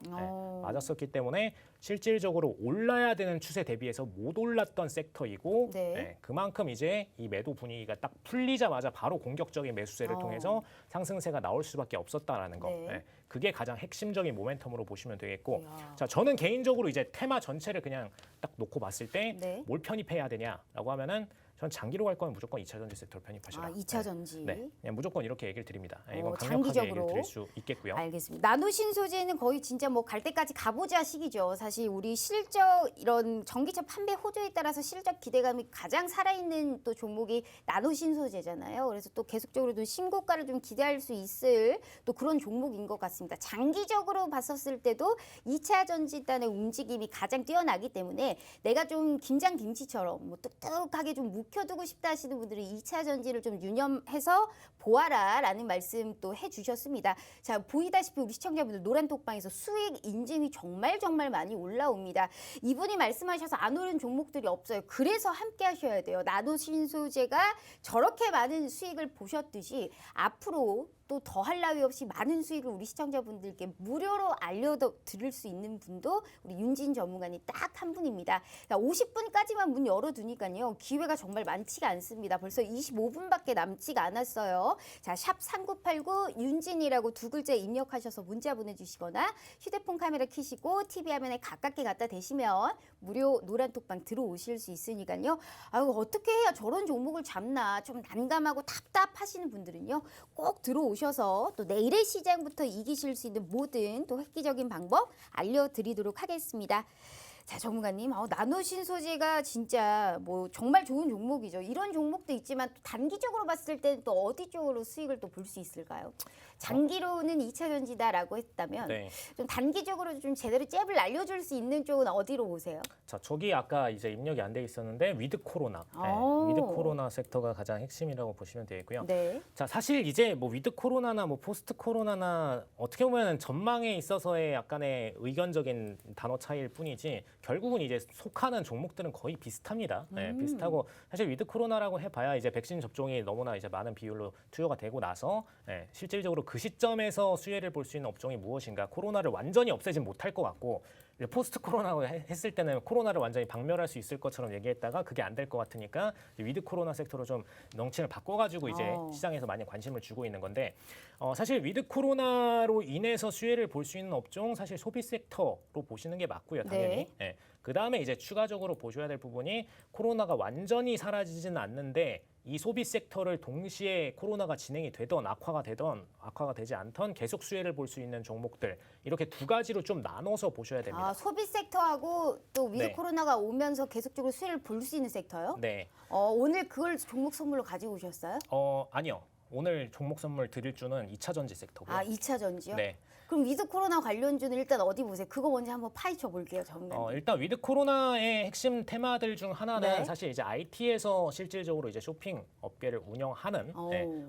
맞았었기 때문에 실질적으로 올라야 되는 추세 대비해서 못 올랐던 섹터이고 네. 그만큼 이제 이 매도 분위기가 딱 풀리자마자 바로 공격적인 매수세를 통해서 상승세가 나올 수밖에 없었다라는 거. 네. 그게 가장 핵심적인 모멘텀으로 보시면 되겠고 이야. 자, 저는 개인적으로 이제 테마 전체를 그냥 딱 놓고 봤을 때 네. 뭘 편입해야 되냐라고 하면은 전 장기로 갈 거면 무조건 2차 전지 섹터를 편입하시라. 2차 전지. 네, 그냥 무조건 이렇게 얘기를 드립니다. 이건 강력하게 장기적으로. 얘기를 드릴 수 있겠고요. 알겠습니다. 나노신소재는 거의 진짜 뭐 갈 때까지 가보자 시기죠. 사실 우리 실적 이런 전기차 판매 호조에 따라서 실적 기대감이 가장 살아있는 또 종목이 나노신소재잖아요. 그래서 또 계속적으로 좀 신고가를 좀 기대할 수 있을 또 그런 종목인 것 같습니다. 장기적으로 봤었을 때도 2차 전지단의 움직임이 가장 뛰어나기 때문에 내가 좀 김장 김치처럼 뭐 뚝뚝하게 좀 묵혀두고 싶다 하시는 분들은 2차 전지를 좀 유념해서 보아라라는 말씀 또 해주셨습니다. 자, 보이다시피 우리 시청자분들 노란 톡방에서 수익 인증이 정말 많이 올라옵니다. 이분이 말씀하셔서 안 오른 종목들이 없어요. 그래서 함께 하셔야 돼요. 나노신소재가 저렇게 많은 수익을 보셨듯이 앞으로 또 더할 나위 없이 많은 수익을 우리 시청자분들께 무료로 알려드릴 수 있는 분도 우리 윤진 전문가님 딱 한 분입니다. 50분까지만 문 열어두니까요. 기회가 정말 많지가 않습니다. 벌써 25분밖에 남지가 않았어요. 자, 샵 3989 윤진이라고 두 글자 입력하셔서 문자 보내주시거나 휴대폰 카메라 켜시고 TV 화면에 가깝게 갖다 대시면 무료 노란톡방 들어오실 수 있으니까요. 아유, 어떻게 해야 저런 종목을 잡나 좀 난감하고 답답하시는 분들은요. 꼭 들어오셔서 또 내일의 시장부터 이기실 수 있는 모든 또 획기적인 방법 알려드리도록 하겠습니다. 자, 전문가님, 나노신소재가 진짜 뭐 정말 좋은 종목이죠. 이런 종목도 있지만 또 단기적으로 봤을 때는 또 어디 쪽으로 수익을 또 볼 수 있을까요? 장기로는 2차 전지다라고 했다면 네. 좀 단기적으로 좀 제대로 잽을 날려줄 수 있는 쪽은 어디로 보세요? 자, 저기 아까 이제 입력이 안 돼 있었는데 위드 코로나, 위드 코로나 섹터가 가장 핵심이라고 보시면 되겠고요. 네. 자, 사실 이제 뭐 위드 코로나나 뭐 포스트 코로나나 어떻게 보면 전망에 있어서의 약간의 의견적인 단어 차이일 뿐이지 결국은 이제 속하는 종목들은 거의 비슷합니다. 비슷하고 사실 위드 코로나라고 해봐야 이제 백신 접종이 너무나 이제 많은 비율로 투여가 되고 나서 실질적으로 그 시점에서 수혜를 볼 수 있는 업종이 무엇인가? 코로나를 완전히 없애진 못할 것 같고 포스트 코로나고 했을 때는 코로나를 완전히 박멸할 수 있을 것처럼 얘기했다가 그게 안 될 것 같으니까 위드 코로나 섹터로 좀 명칭을 바꿔가지고 이제 시장에서 많이 관심을 주고 있는 건데 사실 위드 코로나로 인해서 수혜를 볼 수 있는 업종 사실 소비 섹터로 보시는 게 맞고요, 당연히. 네. 그다음에 이제 추가적으로 보셔야 될 부분이 코로나가 완전히 사라지지는 않는데 이 소비 섹터를 동시에 코로나가 진행이 되던 악화가 되지 않던 계속 수혜를 볼 수 있는 종목들 이렇게 두 가지로 좀 나눠서 보셔야 됩니다. 아, 소비 섹터하고 또 위드 네. 코로나가 오면서 계속적으로 수혜를 볼 수 있는 섹터요? 네. 오늘 그걸 종목 선물로 가지고 오셨어요? 아니요. 오늘 종목 선물 드릴 주는 2차 전지 섹터고요. 아, 2차 전지요? 네. 그럼 위드 코로나 관련주는 일단 어디 보세요? 그거 먼저 한번 파헤쳐 볼게요, 전문가님. 일단 위드 코로나의 핵심 테마들 중 하나는 네. 사실 이제 IT에서 실질적으로 이제 쇼핑 업계를 운영하는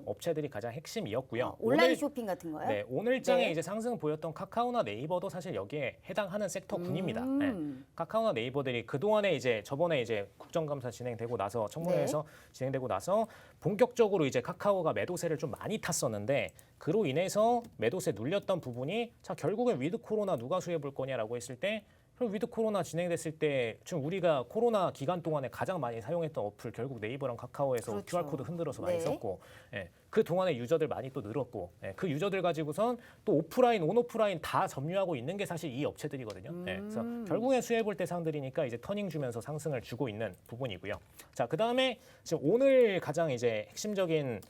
업체들이 가장 핵심이었고요. 온라인 쇼핑 같은 거요? 네, 오늘 장에 네. 이제 상승 보였던 카카오나 네이버도 사실 여기에 해당하는 섹터군입니다. 네. 카카오나 네이버들이 그동안에 이제 저번에 이제 국정감사 진행되고 나서 청문회에서 진행되고 나서 본격적으로 이제 카카오가 매도세를 좀 많이 탔었는데 그로 인해서 매도세 눌렸던 부분이 자 결국엔 위드 코로나 누가 수혜 볼 거냐라고 했을 때 그럼 위드 코로나 진행됐을 때 지금 우리가 코로나 기간 동안에 가장 많이 사용했던 어플 결국 네이버랑 카카오에서 그렇죠. QR코드 흔들어서 많이 네. 썼고 그 동안에 유저들 많이 또 늘었고 그 유저들 가지고선 또 오프라인, 온오프라인 다 점유하고 있는 게 사실 이 업체들이거든요. 그래서 결국엔 수혜볼 대상들이니까 이제 터닝 주면서 상승을 주고 있는 부분이고요. 자, 그다음에 지금 오늘 가장 이제 핵심적인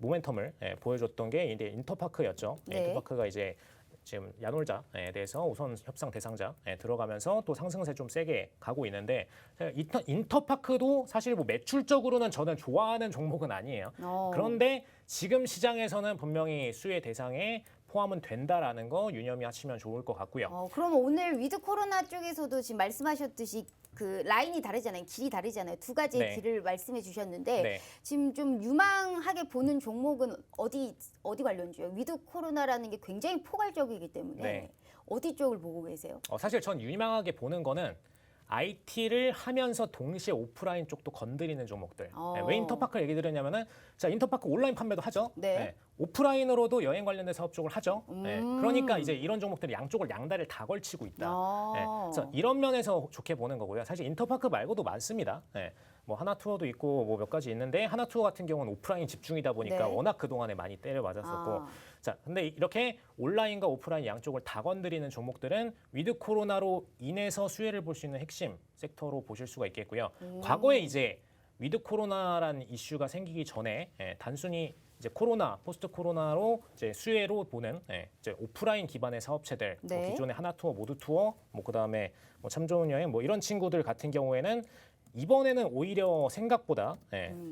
모멘텀을 보여줬던 게 이제 인터파크였죠. 네. 인터파크가 이제 지금 야놀자에 대해서 우선 협상 대상자에 들어가면서 또 상승세 좀 세게 가고 있는데 인터파크도 사실 뭐 매출적으로는 저는 좋아하는 종목은 아니에요. 그런데 지금 시장에서는 분명히 수혜 대상에 포함은 된다라는 거 유념히 하시면 좋을 것 같고요. 그럼 오늘 위드 코로나 쪽에서도 지금 말씀하셨듯이 그 라인이 다르잖아요. 길이 다르잖아요. 두 가지의 네. 길을 말씀해 주셨는데 네. 지금 좀 유망하게 보는 종목은 어디 관련주예요? 위드 코로나라는 게 굉장히 포괄적이기 때문에 네. 어디 쪽을 보고 계세요? 사실 전 유망하게 보는 거는 IT를 하면서 동시에 오프라인 쪽도 건드리는 종목들. 왜 인터파크 얘기 드렸냐면은 자 인터파크 온라인 판매도 하죠. 네. 오프라인으로도 여행 관련된 사업 쪽을 하죠. 그러니까 이제 이런 종목들이 양쪽을 양다리를 다 걸치고 있다. 그래서 이런 면에서 좋게 보는 거고요. 사실 인터파크 말고도 많습니다. 뭐 하나투어도 있고 뭐 몇 가지 있는데 하나투어 같은 경우는 오프라인 집중이다 보니까 네. 워낙 그동안에 많이 때려맞았었고 자 근데 이렇게 온라인과 오프라인 양쪽을 다 건드리는 종목들은 위드 코로나로 인해서 수혜를 볼 수 있는 핵심 섹터로 보실 수가 있겠고요. 과거에 이제 위드 코로나라는 이슈가 생기기 전에 단순히 이제 코로나, 포스트 코로나로 이제 수혜로 보는 이제 오프라인 기반의 사업체들, 네. 뭐 기존의 하나투어, 모두투어, 뭐 그다음에 뭐 참 좋은 여행, 뭐 이런 친구들 같은 경우에는 이번에는 오히려 생각보다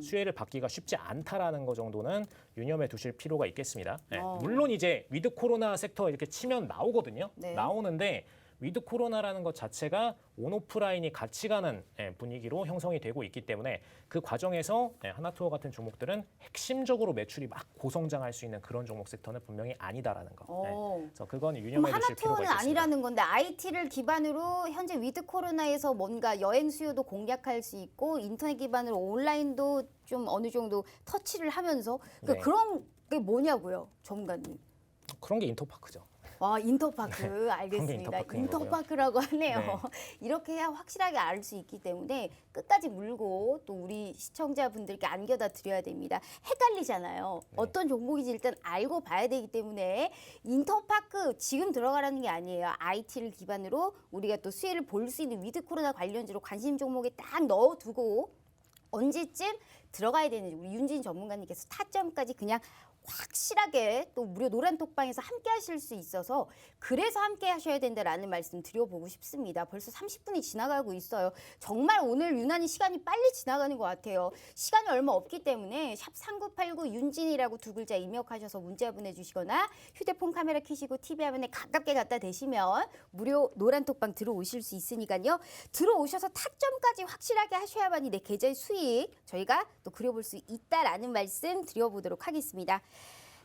수혜를 받기가 쉽지 않다라는 거 정도는 유념해 두실 필요가 있겠습니다. 물론 이제 위드 코로나 섹터 이렇게 치면 나오거든요. 네. 나오는데 위드 코로나라는 것 자체가 온오프라인이 같이 가는 분위기로 형성이 되고 있기 때문에 그 과정에서 하나투어 같은 종목들은 핵심적으로 매출이 막 고성장할 수 있는 그런 종목 섹터는 분명히 아니다라는 거. 그래서 그건 그럼 유념해 두실 필요가 하나투어는 있겠습니다. 아니라는 건데 IT를 기반으로 현재 위드 코로나에서 뭔가 여행 수요도 공략할 수 있고 인터넷 기반으로 온라인도 좀 어느 정도 터치를 하면서 네. 그런 게 뭐냐고요, 전문가님. 그런 게 인터파크죠. 와, 인터파크 알겠습니다. 인터파크인 인터파크라고 하네요. 네. 이렇게 해야 확실하게 알 수 있기 때문에 끝까지 물고 또 우리 시청자분들께 안겨다 드려야 됩니다. 헷갈리잖아요. 어떤 종목인지 일단 알고 봐야 되기 때문에 인터파크 지금 들어가라는 게 아니에요. IT를 기반으로 우리가 또 수혜를 볼 수 있는 위드 코로나 관련주로 관심 종목에 딱 넣어두고 언제쯤 들어가야 되는지 우리 윤진 전문가님께서 타점까지 그냥 확실하게 또 무료 노란톡방에서 함께 하실 수 있어서 그래서 함께 하셔야 된다라는 말씀 드려보고 싶습니다. 벌써 30분이 지나가고 있어요. 정말 오늘 유난히 시간이 빨리 지나가는 것 같아요. 시간이 얼마 없기 때문에 샵 3989 윤진이라고 두 글자 입력하셔서 문자 보내주시거나 휴대폰 카메라 켜시고 TV 화면에 가깝게 갖다 대시면 무료 노란톡방 들어오실 수 있으니까요. 들어오셔서 타점까지 확실하게 하셔야만이 내 계좌의 수익 저희가 또 그려볼 수 있다라는 말씀 드려보도록 하겠습니다.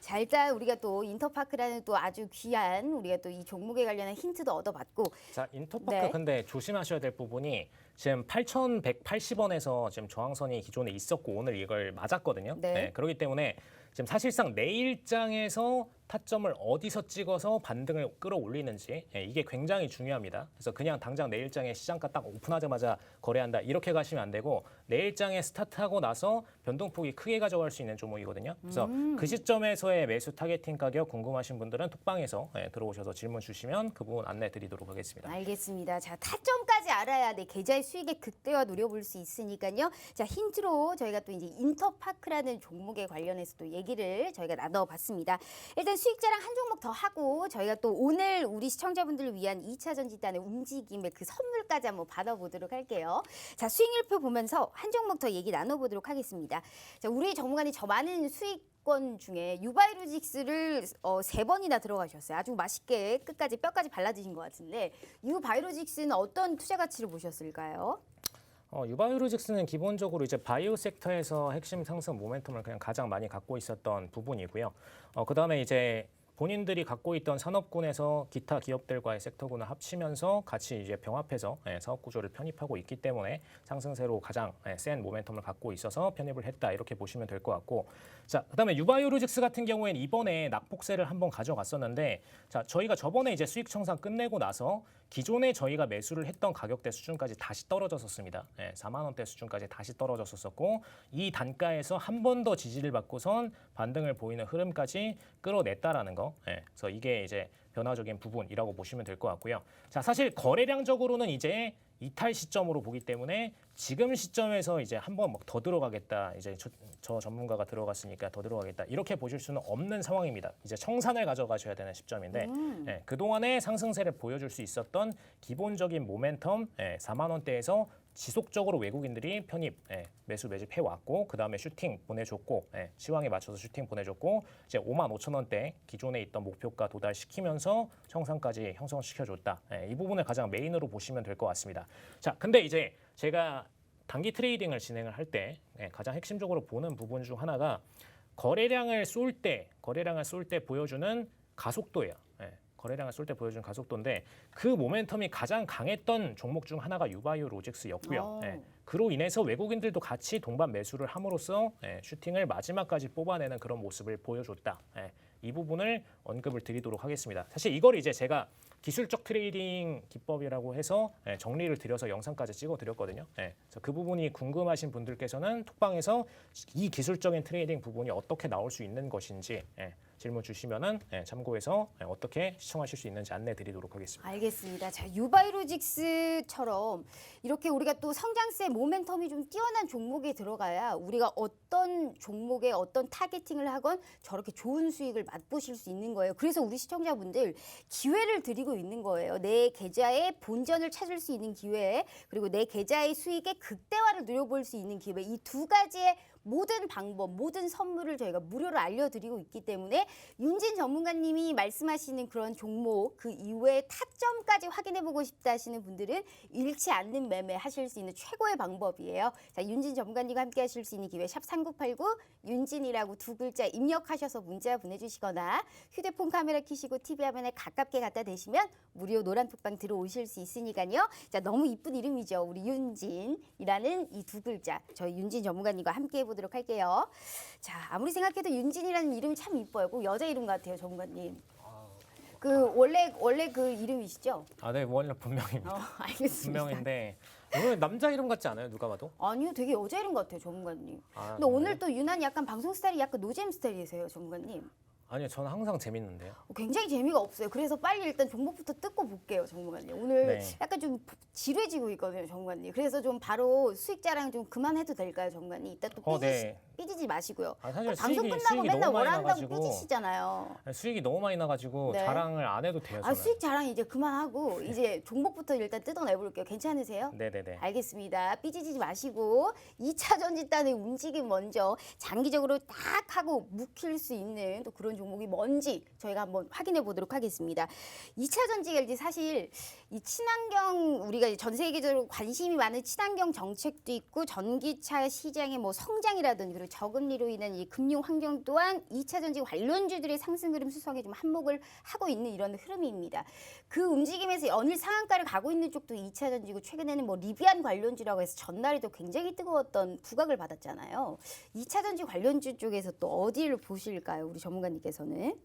자, 일단 우리가 또 인터파크라는 또 아주 귀한 우리가 또 이 종목에 관련한 힌트도 얻어봤고 자, 인터파크 네. 근데 조심하셔야 될 부분이 지금 8,180원에서 지금 저항선이 기존에 있었고 오늘 이걸 맞았거든요. 네. 그렇기 때문에 지금 사실상 내일장에서 타점을 어디서 찍어서 반등을 끌어올리는지 이게 굉장히 중요합니다. 그래서 그냥 당장 내일장에 시장가 딱 오픈하자마자 거래한다 이렇게 가시면 안 되고 내일장에 스타트하고 나서 변동폭이 크게 가져갈 수 있는 종목이거든요. 그래서 그 시점에서의 매수 타겟팅 가격 궁금하신 분들은 톡방에서 들어오셔서 질문 주시면 그 부분 안내 드리도록 하겠습니다. 알겠습니다. 자, 타점까지 알아야 내 계좌의 수익의 극대화 노려볼 수 있으니까요. 자, 힌트로 저희가 또 이제 인터파크라는 종목에 관련해서 또 얘기를 저희가 나눠봤습니다. 일단 수익 자랑 한 종목 더 하고 저희가 또 오늘 우리 시청자분들을 위한 2차 전지단의 움직임의 그 선물까지 한번 받아보도록 할게요. 자, 수익률표 보면서 한 종목 더 얘기 나눠보도록 하겠습니다. 자, 우리 전문가님 저 많은 수익권 중에 유바이로직스를 3번이나 들어가셨어요. 아주 맛있게 끝까지 뼈까지 발라드신 것 같은데 유바이로직스는 어떤 투자 가치를 보셨을까요? 유바이오로직스는 기본적으로 이제 바이오 섹터에서 핵심 상승 모멘텀을 그냥 가장 많이 갖고 있었던 부분이고요. 그다음에 이제 본인들이 갖고 있던 산업군에서 기타 기업들과의 섹터군을 합치면서 같이 이제 병합해서 사업 구조를 편입하고 있기 때문에 상승세로 가장 센 모멘텀을 갖고 있어서 편입을 했다 이렇게 보시면 될 것 같고, 자 그다음에 유바이오로직스 같은 경우에는 이번에 낙폭세를 한번 가져갔었는데, 자 저희가 저번에 이제 수익 청산 끝내고 나서 기존에 저희가 매수를 했던 가격대 수준까지 다시 떨어졌었습니다. 4만 원대 수준까지 다시 떨어졌었고, 이 단가에서 한 번 더 지지를 받고선 반등을 보이는 흐름까지 끌어냈다라는 거. 그래서 이게 이제 변화적인 부분이라고 보시면 될 것 같고요. 자, 사실 거래량적으로는 이제 이탈 시점으로 보기 때문에 지금 시점에서 이제 한번 더 들어가겠다, 이제 저 전문가가 들어갔으니까 더 들어가겠다 이렇게 보실 수는 없는 상황입니다. 이제 청산을 가져가셔야 되는 시점인데 그동안의 상승세를 보여줄 수 있었던 기본적인 모멘텀 4만 원대에서 지속적으로 외국인들이 편입, 매수 매집해 왔고, 그 다음에 슈팅 보내줬고, 시황에 맞춰서 슈팅 보내줬고, 이제 5만 5천 원대 기존에 있던 목표가 도달시키면서 청산까지 형성시켜줬다. 이 부분을 가장 메인으로 보시면 될 것 같습니다. 자, 근데 이제 제가 단기 트레이딩을 진행을 할 때 가장 핵심적으로 보는 부분 중 하나가 거래량을 쏠 때 보여주는 가속도예요. 거래량을 쏠 때 보여주는 가속도인데, 그 모멘텀이 가장 강했던 종목 중 하나가 유바이오 로직스였고요. 그로 인해서 외국인들도 같이 동반 매수를 함으로써 슈팅을 마지막까지 뽑아내는 그런 모습을 보여줬다. 이 부분을 언급을 드리도록 하겠습니다. 사실 이걸 이제 제가 기술적 트레이딩 기법이라고 해서 정리를 드려서 영상까지 찍어드렸거든요. 그래서 그 부분이 궁금하신 분들께서는 톡방에서 이 기술적인 트레이딩 부분이 어떻게 나올 수 있는 것인지 질문 주시면은 참고해서 어떻게 시청하실 수 있는지 안내 드리도록 하겠습니다. 알겠습니다. 자, 유바이로직스처럼 이렇게 우리가 또 성장세 모멘텀이 좀 뛰어난 종목에 들어가야 우리가 어떤 종목에 어떤 타겟팅을 하건 저렇게 좋은 수익을 맛보실 수 있는 거예요. 그래서 우리 시청자분들 기회를 드리고 있는 거예요. 내 계좌의 본전을 찾을 수 있는 기회, 그리고 내 계좌의 수익의 극대화를 누려볼 수 있는 기회, 이 두 가지의 모든 방법, 모든 선물을 저희가 무료로 알려드리고 있기 때문에 윤진 전문가님이 말씀하시는 그런 종목, 그 이후에 타점까지 확인해보고 싶다 하시는 분들은 잃지 않는 매매 하실 수 있는 최고의 방법이에요. 자, 윤진 전문가님과 함께 하실 수 있는 기회 샵 3989 윤진이라고 2글자 입력하셔서 문자 보내주시거나 휴대폰 카메라 켜시고 TV 화면에 가깝게 갖다 대시면 무료 노란 톡방 들어오실 수 있으니까요. 자, 너무 이쁜 이름이죠. 우리 윤진이라는 이 2글자 저희 윤진 전문가님과 함께 해보도록 할게요. 자, 아무리 생각해도 윤진이라는 이름이 참 이뻐요. 꼭 여자 이름 같아요, 전문가님. 그 원래 그 이름이시죠? 아, 네, 원래 본명입니다. 알겠습니다. 본명인데 오늘 남자 이름 같지 않아요? 누가 봐도? 아니요, 되게 여자 이름 같아요, 전문가님. 아, 근데 오늘 또 유난히 약간 방송 스타일이 약간 노잼 스타일이세요, 전문가님. 아니요, 저는 항상 재밌는데요. 굉장히 재미가 없어요. 그래서 빨리 일단 종목부터 뜯고 볼게요, 전문가님. 오늘 네. 약간 좀 지루해지고 있거든요, 전문가님. 그래서 좀 바로 수익 자랑 좀 그만해도 될까요, 전문가님? 이따 또 네. 삐지지 마시고요. 사실 방송 끝나고 수익이 맨날 너무 많이 뭐라 한다고 나가지고 삐지시잖아요. 수익이 너무 많이 나가지고 네. 자랑을 안 해도 돼요. 아, 저는. 수익 자랑 이제 그만하고 이제 종목부터 일단 뜯어내볼게요. 괜찮으세요? 네네네. 알겠습니다. 삐지지 마시고 2차 전지단의 움직임 먼저 장기적으로 딱 하고 묵힐 수 있는 또 그런 종목이 뭔지 저희가 한번 확인해 보도록 하겠습니다. 2차 전지가 이제 사실 이 친환경, 우리가 전 세계적으로 관심이 많은 친환경 정책도 있고 전기차 시장의 뭐 성장이라든지 그리고 저금리로 인한 이 금융 환경 또한 2차 전지 관련주들의 상승 흐름 수성에 좀 한몫을 하고 있는 이런 흐름입니다. 그 움직임에서 어느 상한가를 가고 있는 쪽도 2차 전지고, 최근에는 뭐 리비안 관련주라고 해서 전날에도 굉장히 뜨거웠던 부각을 받았잖아요. 2차 전지 관련주 쪽에서 또 어디를 보실까요, 우리 전문가님께서는?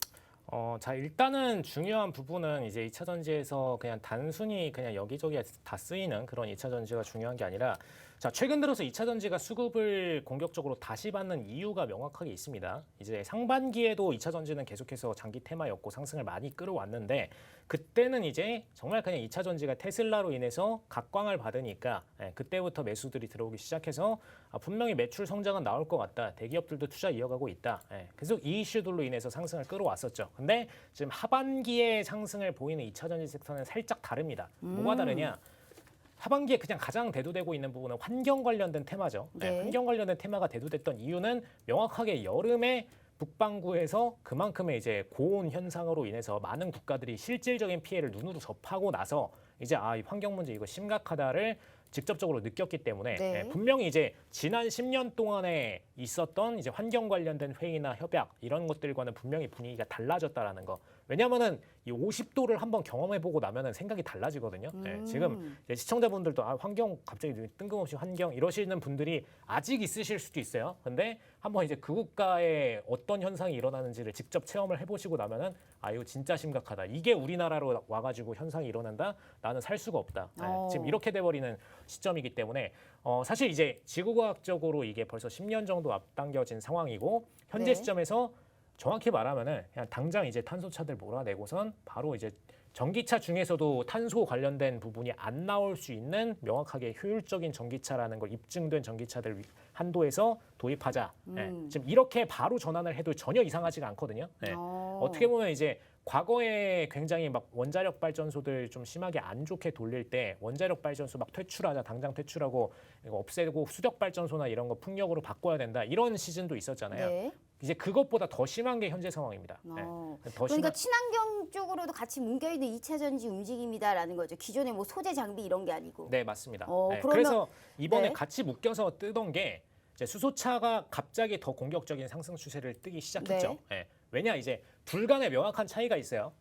자, 일단은 중요한 부분은 이제 2차 전지에서 그냥 단순히 그냥 여기저기 다 쓰이는 그런 2차 전지가 중요한 게 아니라 자, 최근 들어서 2차 전지가 수급을 공격적으로 다시 받는 이유가 명확하게 있습니다. 이제 상반기에도 2차 전지는 계속해서 장기 테마였고 상승을 많이 끌어왔는데 그때는 이제 정말 그냥 2차 전지가 테슬라로 인해서 각광을 받으니까 그때부터 매수들이 들어오기 시작해서 분명히 매출 성장은 나올 것 같다. 대기업들도 투자 이어가고 있다. 계속 이 이슈들로 인해서 상승을 끌어왔었죠. 근데 지금 하반기에 상승을 보이는 2차 전지 섹터는 살짝 다릅니다. 뭐가 다르냐? 하반기에 그냥 가장 대두되고 있는 부분은 환경 관련된 테마죠. 네. 환경 관련된 테마가 대두됐던 이유는 명확하게 여름에 북반구에서 그만큼의 이제 고온 현상으로 인해서 많은 국가들이 실질적인 피해를 눈으로 접하고 나서 이제 이 환경 문제 이거 심각하다를 직접적으로 느꼈기 때문에 네. 분명히 이제 지난 10년 동안에 있었던 이제 환경 관련된 회의나 협약 이런 것들과는 분명히 분위기가 달라졌다라는 거. 왜냐하면은 이 50도를 한번 경험해보고 나면은 생각이 달라지거든요. 지금 이제 시청자분들도 환경 갑자기 뜬금없이 환경 이러시는 분들이 아직 있으실 수도 있어요. 근데 한번 이제 그 국가에 어떤 현상이 일어나는지를 직접 체험을 해보시고 나면은 이거 진짜 심각하다. 이게 우리나라로 와가지고 현상이 일어난다. 나는 살 수가 없다. 지금 이렇게 돼버리는 시점이기 때문에 사실 이제 지구과학적으로 이게 벌써 10년 정도 앞당겨진 상황이고 현재 네. 시점에서 정확히 말하면은 그냥 당장 이제 탄소차들 몰아내고선 바로 이제 전기차 중에서도 탄소 관련된 부분이 안 나올 수 있는 명확하게 효율적인 전기차라는 걸 입증된 전기차들 한도에서 도입하자. 지금 이렇게 바로 전환을 해도 전혀 이상하지가 않거든요. 어떻게 보면 이제 과거에 굉장히 막 원자력 발전소들 좀 심하게 안 좋게 돌릴 때 원자력 발전소 막 퇴출하자 당장 퇴출하고 이거 없애고 수력 발전소나 이런 거 풍력으로 바꿔야 된다 이런 시즌도 있었잖아요. 네. 이제 그것보다 더 심한 게 현재 상황입니다. 더 그러니까 친환경 쪽으로도 같이 묶여있는 2차 전지 움직임이다라는 거죠. 기존에 뭐 소재 장비 이런 게 아니고. 네, 맞습니다. 그러면- 그래서 이번에 네. 같이 묶여서 뜨던 게 이제 수소차가 갑자기 더 공격적인 상승 추세를 뜨기 시작했죠. 왜냐 이제 둘 간에 명확한 차이가 있어요.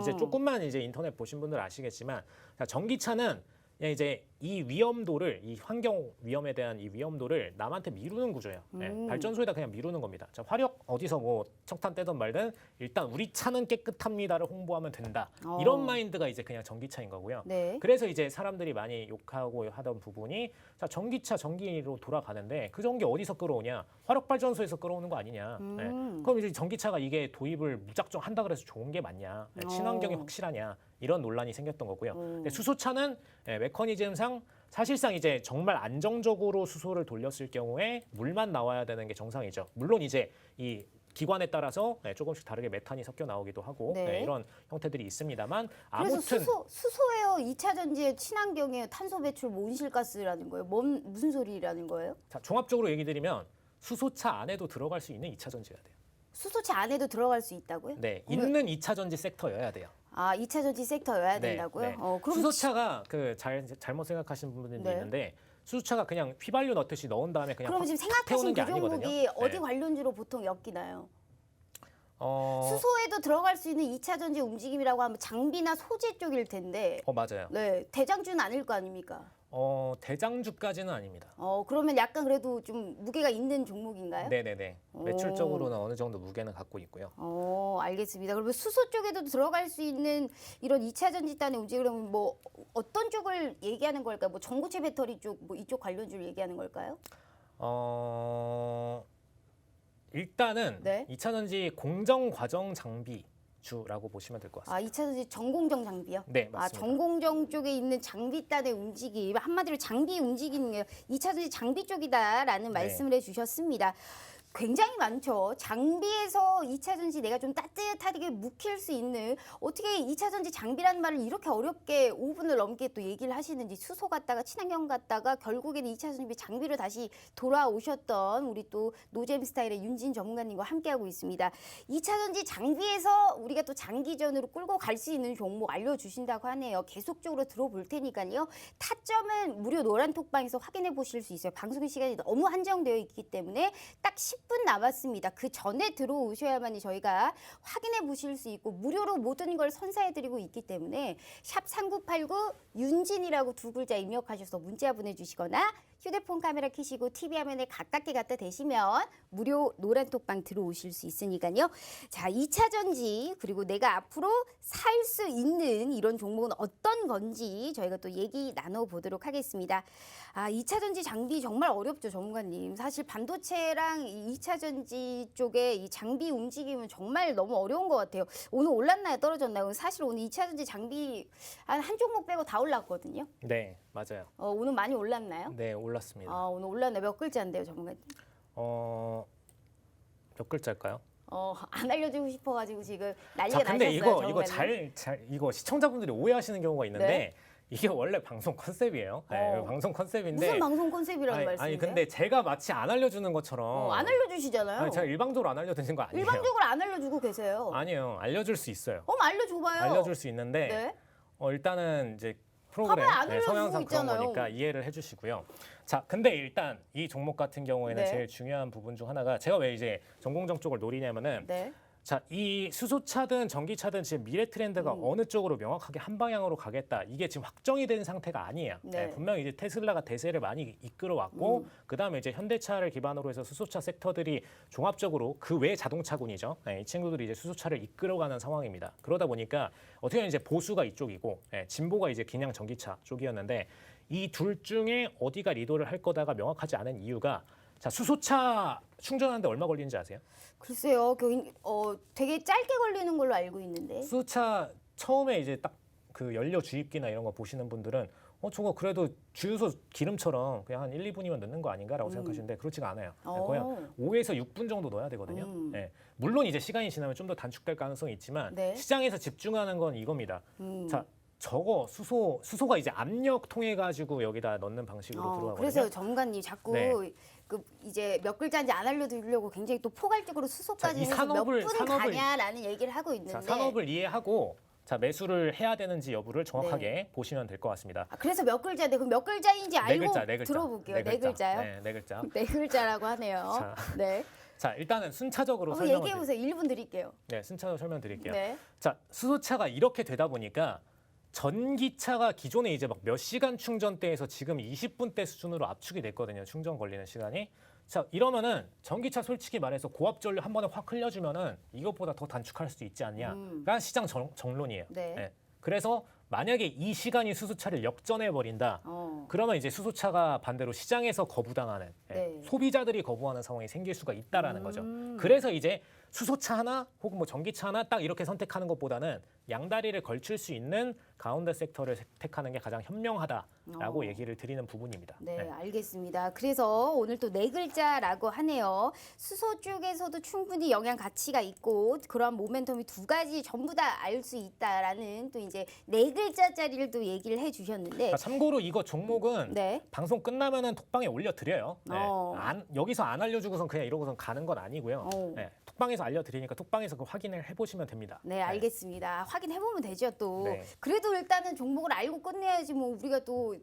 이제 조금만 이제 인터넷 보신 분들 아시겠지만 자, 전기차는 그냥 이제 이 위험도를 이 환경 위험에 대한 이 위험도를 남한테 미루는 구조예요. 발전소에다 그냥 미루는 겁니다. 자, 화력 어디서 뭐 석탄 떼든 말든 일단 우리 차는 깨끗합니다를 홍보하면 된다. 이런 마인드가 이제 그냥 전기차인 거고요. 네. 그래서 이제 사람들이 많이 욕하고 하던 부분이 자, 전기차 전기로 돌아가는데 그 전기 어디서 끌어오냐? 화력 발전소에서 끌어오는 거 아니냐? 그럼 이제 전기차가 이게 도입을 무작정 한다 그래서 좋은 게 맞냐? 친환경이 확실하냐? 이런 논란이 생겼던 거고요. 근데 수소차는 메커니즘상 사실상 이제 정말 안정적으로 수소를 돌렸을 경우에 물만 나와야 되는 게 정상이죠. 물론 이제 이 기관에 따라서 조금씩 다르게 메탄이 섞여 나오기도 하고 네. 이런 형태들이 있습니다만 그래서 아무튼 수소예요, 2차 전지의 친환경이에요, 탄소 배출 뭐 온실가스라는 거예요. 무슨 소리라는 거예요? 자, 종합적으로 얘기 드리면 수소차 안에도 들어갈 수 있는 2차 전지가 돼요. 수소차 안에도 들어갈 수 있다고요? 네, 그러면- 있는 2차 전지 섹터여야 돼요. 2차 전지 섹터여야 네, 된다고요? 네. 그럼 수소차가 그 잘못 생각하시는 분들도 네. 있는데 수소차가 그냥 휘발유 넣듯이 넣은 다음에 그냥 그럼 지금 탁 태우는 생각하신 게 그 아니거든요. 종목이 어디 네. 관련주로 보통 엮이나요? 어, 수소에도 들어갈 수 있는 2차 전지 움직임이라고 하면 장비나 소재 쪽일 텐데 맞아요. 네, 대장주는 아닐 거 아닙니까? 대장주까지는 아닙니다. 그러면 약간 그래도 좀 무게가 있는 종목인가요? 네네네. 매출적으로는 어느 정도 무게는 갖고 있고요. 알겠습니다. 그러면 수소 쪽에도 들어갈 수 있는 이런 2차 전지단의 움직임 그러면 뭐 어떤 쪽을 얘기하는 걸까요? 뭐 전고체 배터리 쪽, 뭐 이쪽 관련주를 얘기하는 걸까요? 일단은 네. 2차 전지 공정 과정 장비 주라고 보시면 될 것 같습니다. 2차 전지 전공정 장비요? 네, 맞습니다. 전공정 쪽에 있는 장비단의 움직임, 한마디로 장비 움직임이에요. 2차 전지 장비 쪽이다라는 말씀을 해주셨습니다. 굉장히 많죠. 장비에서 2차 전지 내가 좀 따뜻하게 묵힐 수 있는 어떻게 2차 전지 장비라는 말을 이렇게 어렵게 5분을 넘게 또 얘기를 하시는지 수소 갔다가 친환경 갔다가 결국에는 2차 전지 장비로 다시 돌아오셨던 우리 또 노잼 스타일의 윤진 전문가님과 함께하고 있습니다. 2차 전지 장비에서 우리가 또 장기전으로 끌고 갈 수 있는 종목 알려주신다고 하네요. 계속적으로 들어볼 테니까요. 타점은 무료 노란톡방에서 확인해 보실 수 있어요. 방송 시간이 너무 한정되어 있기 때문에 딱 10분 남았습니다. 그 전에 들어오셔야만이 저희가 확인해 보실 수 있고 무료로 모든 걸 선사해드리고 있기 때문에 샵 3989 윤진이라고 두 글자 입력하셔서 문자 보내주시거나 휴대폰 카메라 켜시고 TV 화면에 가깝게 갖다 대시면 무료 노란 톡방 들어오실 수 있으니까요. 자, 2차 전지 그리고 내가 앞으로 살 수 있는 이런 종목은 어떤 건지 저희가 또 얘기 나눠보도록 하겠습니다. 아, 2차 전지 장비 정말 어렵죠, 전문가님. 사실 반도체랑 이 2차 전지 쪽에 이 장비 움직임은 정말 너무 어려운 것 같아요. 오늘 올랐나요, 떨어졌나요? 사실 오늘 2차 전지 장비 한 종목 빼고 다 올랐거든요. 네, 맞아요. 오늘 많이 올랐나요? 네, 올랐습니다. 오늘 올랐네. 몇 글자인데요, 전문가님? 몇 글자일까요? 안 알려주고 싶어가지고 지금 자, 난리가 근데 나셨어요. 이거 전문가님. 이거 시청자분들이 오해하시는 경우가 있는데 네. 이게 원래 방송 컨셉이에요. 네, 방송 컨셉인데 무슨 방송 컨셉이라는 말씀이세요? 아니 근데 제가 마치 안 알려주는 것처럼 안 알려주시잖아요. 아니, 제가 일방적으로 안 알려드리는 거 아니에요. 일방적으로 안 알려주고 계세요. 아니에요. 알려줄 수 있어요. 알려줘봐요. 알려줄 수 있는데 네. 일단은 이제 프로그램 봐봐요, 안 알려주고 성향상 그런 있잖아요. 거니까 이해를 해주시고요. 자, 근데 일단 이 종목 같은 경우에는 네. 제일 중요한 부분 중 하나가 제가 왜 이제 전공정 쪽을 노리냐면은 네. 자, 이 수소차든 전기차든 지금 미래 트렌드가 어느 쪽으로 명확하게 한 방향으로 가겠다. 이게 지금 확정이 된 상태가 아니에요. 네. 분명히 이제 테슬라가 대세를 많이 이끌어왔고 그다음에 이제 현대차를 기반으로 해서 수소차 섹터들이 종합적으로 그 외 자동차군이죠. 이 친구들이 이제 수소차를 이끌어가는 상황입니다. 그러다 보니까 어떻게 보면 이제 보수가 이쪽이고 진보가 이제 그냥 전기차 쪽이었는데 이 둘 중에 어디가 리더를 할 거다가 명확하지 않은 이유가 자, 수소차 충전하는데 얼마 걸리는지 아세요? 글쎄요. 되게 짧게 걸리는 걸로 알고 있는데. 수소차 처음에 이제 딱 그 연료 주입기나 이런 거 보시는 분들은 저거 그래도 주유소 기름처럼 그냥 한 1, 2분이면 넣는 거 아닌가라고 생각하시는데 그렇지가 않아요. 거의 한 5에서 6분 정도 넣어야 되거든요. 물론 이제 시간이 지나면 좀 더 단축될 가능성이 있지만 네. 시장에서 집중하는 건 이겁니다. 자, 저거 수소가 이제 압력 통해 가지고 여기다 넣는 방식으로 들어가거든요. 그래서 전문가님 자꾸 네. 이제 몇 글자인지 안 알려드리려고 굉장히 또 포괄적으로 수소까지 자, 이 해서 몇 산업을- 분 가냐라는 얘기를 하고 있는데. 자, 산업을 이해하고 자, 매수를 해야 되는지 여부를 정확하게 보시면 될 것 같습니다. 그래서 몇 글자인데 그럼 몇 글자인지 알고 네 글자. 들어볼게요. 네 글자요? 네, 네 글자. 네 글자라고 하네요. 자, 네. 자, 일단은 순차적으로 한번 설명을 얘기해 보세요. 1분 드릴게요. 네, 순차적으로 설명드릴게요. 네. 자, 수소차가 이렇게 되다 보니까 전기차가 기존에 이제 막 몇 시간 충전대에서 지금 20분대 수준으로 압축이 됐거든요. 충전 걸리는 시간이. 자, 이러면은 전기차 솔직히 말해서 고압 전류 한 번에 확 흘려주면은 이것보다 더 단축할 수 있지 않냐가 시장 정론이에요. 네. 그래서 만약에 이 시간이 수소차를 역전해 버린다. 그러면 이제 수소차가 반대로 시장에서 거부당하는 네. 소비자들이 거부하는 상황이 생길 수가 있다라는 거죠. 그래서 이제 수소차 하나 혹은 뭐 전기차 하나 딱 이렇게 선택하는 것보다는 양다리를 걸칠 수 있는 가운데 섹터를 택하는 게 가장 현명하다라고 얘기를 드리는 부분입니다. 네, 알겠습니다. 그래서 오늘 또 네 글자라고 하네요. 수소 쪽에서도 충분히 영양 가치가 있고 그러한 모멘텀이 두 가지 전부 다 알 수 있다라는 또 이제 네 글자짜리를 또 얘기를 해주셨는데. 자, 참고로 이거 종목은 네. 방송 끝나면은 톡방에 올려드려요. 어. 여기서 안 알려주고선 그냥 이러고선 가는 건 아니고요. 톡방에서 알려드리니까 톡방에서 그 확인을 해보시면 됩니다. 네, 알겠습니다. 확인해보면 되죠, 또. 네. 그래도 일단은 종목을 알고 끝내야지 뭐 우리가 또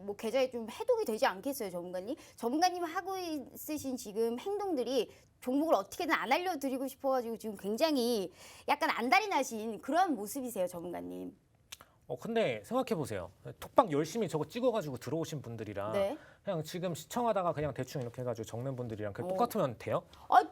뭐 계좌에 좀 해독이 되지 않겠어요, 전문가님? 전문가님 하고 있으신 지금 행동들이 종목을 어떻게든 안 알려드리고 싶어가지고 지금 굉장히 약간 안달이 나신 그런 모습이세요, 전문가님. 근데 생각해 보세요. 톡방 열심히 저거 찍어가지고 들어오신 분들이랑 네. 그냥 지금 시청하다가 그냥 대충 이렇게 해가지고 적는 분들이랑 그게 똑같으면 돼요?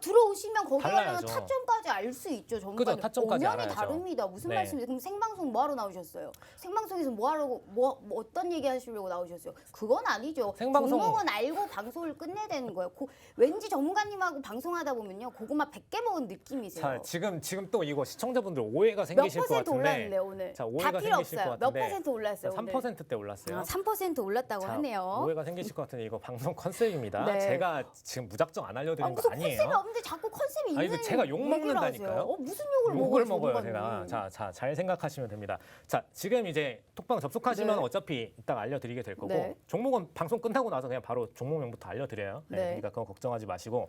들어오시면 거기 가면 달라야죠. 타점까지 알 수 있죠, 전문가님. 그죠, 타점까지 엄연히 알아야죠. 다릅니다. 무슨 네. 말씀이세요? 그럼 생방송 뭐하러 나오셨어요? 생방송에서 뭐하러 뭐 어떤 얘기 하시려고 나오셨어요? 그건 아니죠. 생방송- 종목은 알고 방송을 끝내야 되는 거예요. 왠지 전문가님하고 방송하다 보면요, 고구마 100개 먹은 느낌이세요. 자, 지금 또 이거 시청자분들 오해가 몇 생기실 것 퍼센트 같은데. 올랐는데요, 오늘? 자, 다 오해가 필요 생기실 것 없어요. 몇 같은데. 퍼센트 올랐어요, 오늘? 3%대 올랐어요. 3% 올랐다고 자, 하네요. 오해가 생기실 것 같은데 이거 방송 컨셉입니다. 네. 제가 지금 무작정 안 알려드린 거 무슨 아니에요. 컨셉이 없는데 자꾸 컨셉이 아니, 있는 이거 제가 욕 얘기를 먹는다니까요. 하세요. 무슨 욕을 욕을 먹어요, 먹어요, 제가. 전문가님? 자, 잘 생각하시면 됩니다. 자, 지금 이제 톡방 접속하시면 네. 어차피 이따가 알려드리게 될 거고 네. 종목은 방송 끝나고 나서 그냥 바로 종목명부터 알려드려요. 네. 그러니까 그건 걱정하지 마시고.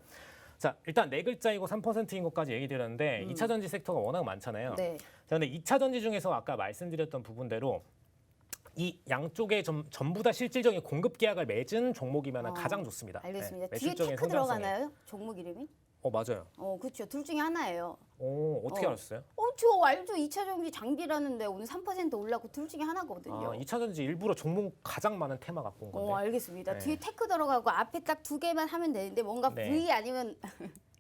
자, 일단 네 글자이고 3%인 것까지 얘기 드렸는데 2차 전지 섹터가 워낙 많잖아요. 네. 자, 근데 2차 전지 중에서 아까 말씀드렸던 부분대로 이 양쪽에 전부 다 실질적인 공급 계약을 맺은 종목이면 가장 좋습니다. 알겠습니다. 네, 뒤에 매출적인 테크 성장성이. 들어가나요? 종목 이름이? 맞아요. 그렇죠. 둘 중에 하나예요. 어떻게 어. 알았어요? 저 알죠. 2차 전지 장비라는데 오늘 3% 올랐고 둘 중에 하나거든요. 2차 전지 일부러 종목 가장 많은 테마 갖고 온 건데. 알겠습니다. 네. 뒤에 테크 들어가고 앞에 딱 두 개만 하면 되는데 뭔가 네. V 아니면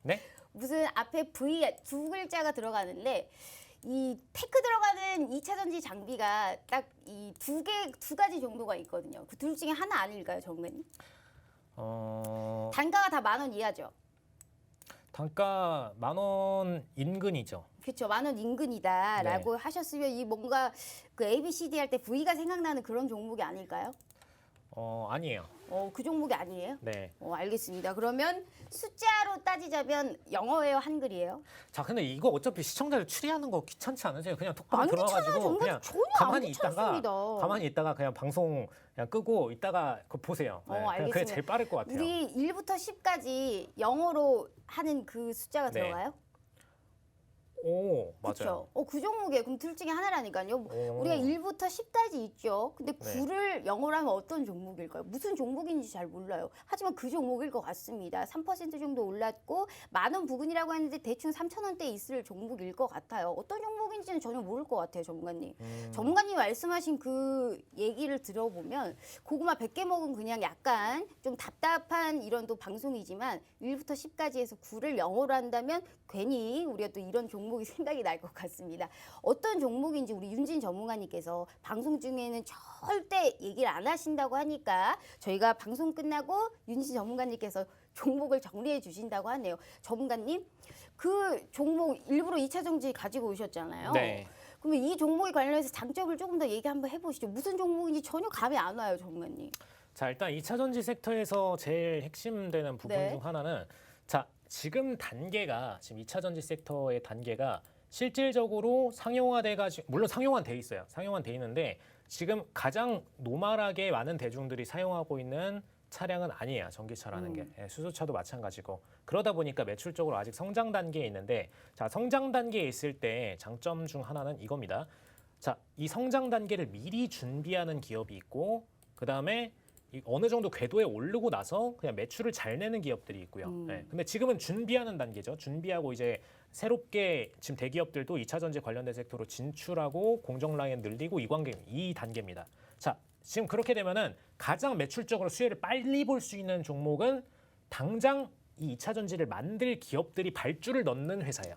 네? 무슨 앞에 V 두 글자가 들어가는데 이 테크 들어가는 2차 전지 장비가 딱 이 두 가지 정도가 있거든요. 그 둘 중에 하나 아닐까요, 전문가님? 단가가 다 10,000원 이하죠. 단가 10,000원 인근이죠. 그렇죠. 10,000원 인근이다라고 하셨으면 이 뭔가 그 ABCD 할 때 V가 생각나는 그런 종목이 아닐까요? 아니에요. 그 종목이 아니에요? 네. 알겠습니다. 그러면 숫자로 따지자면 영어예요, 한글이에요? 자, 근데 이거 어차피 시청자들 추리하는 거 귀찮지 않으세요? 그냥 톡방 안 귀찮아요. 들어와가지고 정말 그냥 전혀 안 귀찮습니다. 가만히 있다가 그냥 방송 그냥 끄고 있다가 그거 보세요. 네, 그게 알겠습니다. 제일 빠를 것 같아요. 우리 1부터 10까지 영어로 하는 그 숫자가 네. 들어가요? 오, 맞아요. 그렇죠. 그 종목에 그럼 둘 중에 하나라니까요. 우리가 1부터 10까지 있죠. 근데 9를 영어로 하면 어떤 종목일까요? 무슨 종목인지 잘 몰라요. 하지만 그 종목일 것 같습니다. 3% 정도 올랐고 10,000원 부근이라고 했는데 대충 3,000원대에 있을 종목일 것 같아요. 어떤 종목인지는 전혀 모를 것 같아요, 전문가님. 전문가님이 말씀하신 그 얘기를 들어보면 고구마 100개 먹은 그냥 약간 좀 답답한 이런 또 방송이지만 1부터 10까지 해서 9를 영어로 한다면 괜히 우리가 또 이런 종목이 생각이 날 것 같습니다. 어떤 종목인지 우리 윤진 전문가님께서 방송 중에는 절대 얘기를 안 하신다고 하니까 저희가 방송 끝나고 윤진 전문가님께서 종목을 정리해 주신다고 하네요. 전문가님, 그 종목 일부러 2차 전지 가지고 오셨잖아요. 네. 그러면 이 종목에 관련해서 장점을 조금 더 얘기 한번 해보시죠. 무슨 종목인지 전혀 감이 안 와요, 전문가님. 자, 일단 2차 전지 섹터에서 제일 핵심되는 부분 네. 중 하나는 자, 지금 단계가 지금 2차 전지 섹터의 단계가 실질적으로 상용화돼가지고 물론 상용화돼 있어요. 상용화돼 있는데 지금 가장 노멀하게 많은 대중들이 사용하고 있는 차량은 아니에요. 전기차라는 게. 수소차도 마찬가지고. 그러다 보니까 매출적으로 아직 성장 단계에 있는데 자, 성장 단계에 있을 때 장점 중 하나는 이겁니다. 자, 이 성장 단계를 미리 준비하는 기업이 있고 그다음에 어느 정도 궤도에 오르고 나서 그냥 매출을 잘 내는 기업들이 있고요. 네. 근데 지금은 준비하는 단계죠. 준비하고 이제 새롭게 지금 대기업들도 2차 전지 관련된 섹터로 진출하고 공정 라인 늘리고 이 단계입니다. 자, 지금 그렇게 되면은 가장 매출적으로 수혜를 빨리 볼 수 있는 종목은 당장 이 2차 전지를 만들 기업들이 발주를 넣는 회사예요.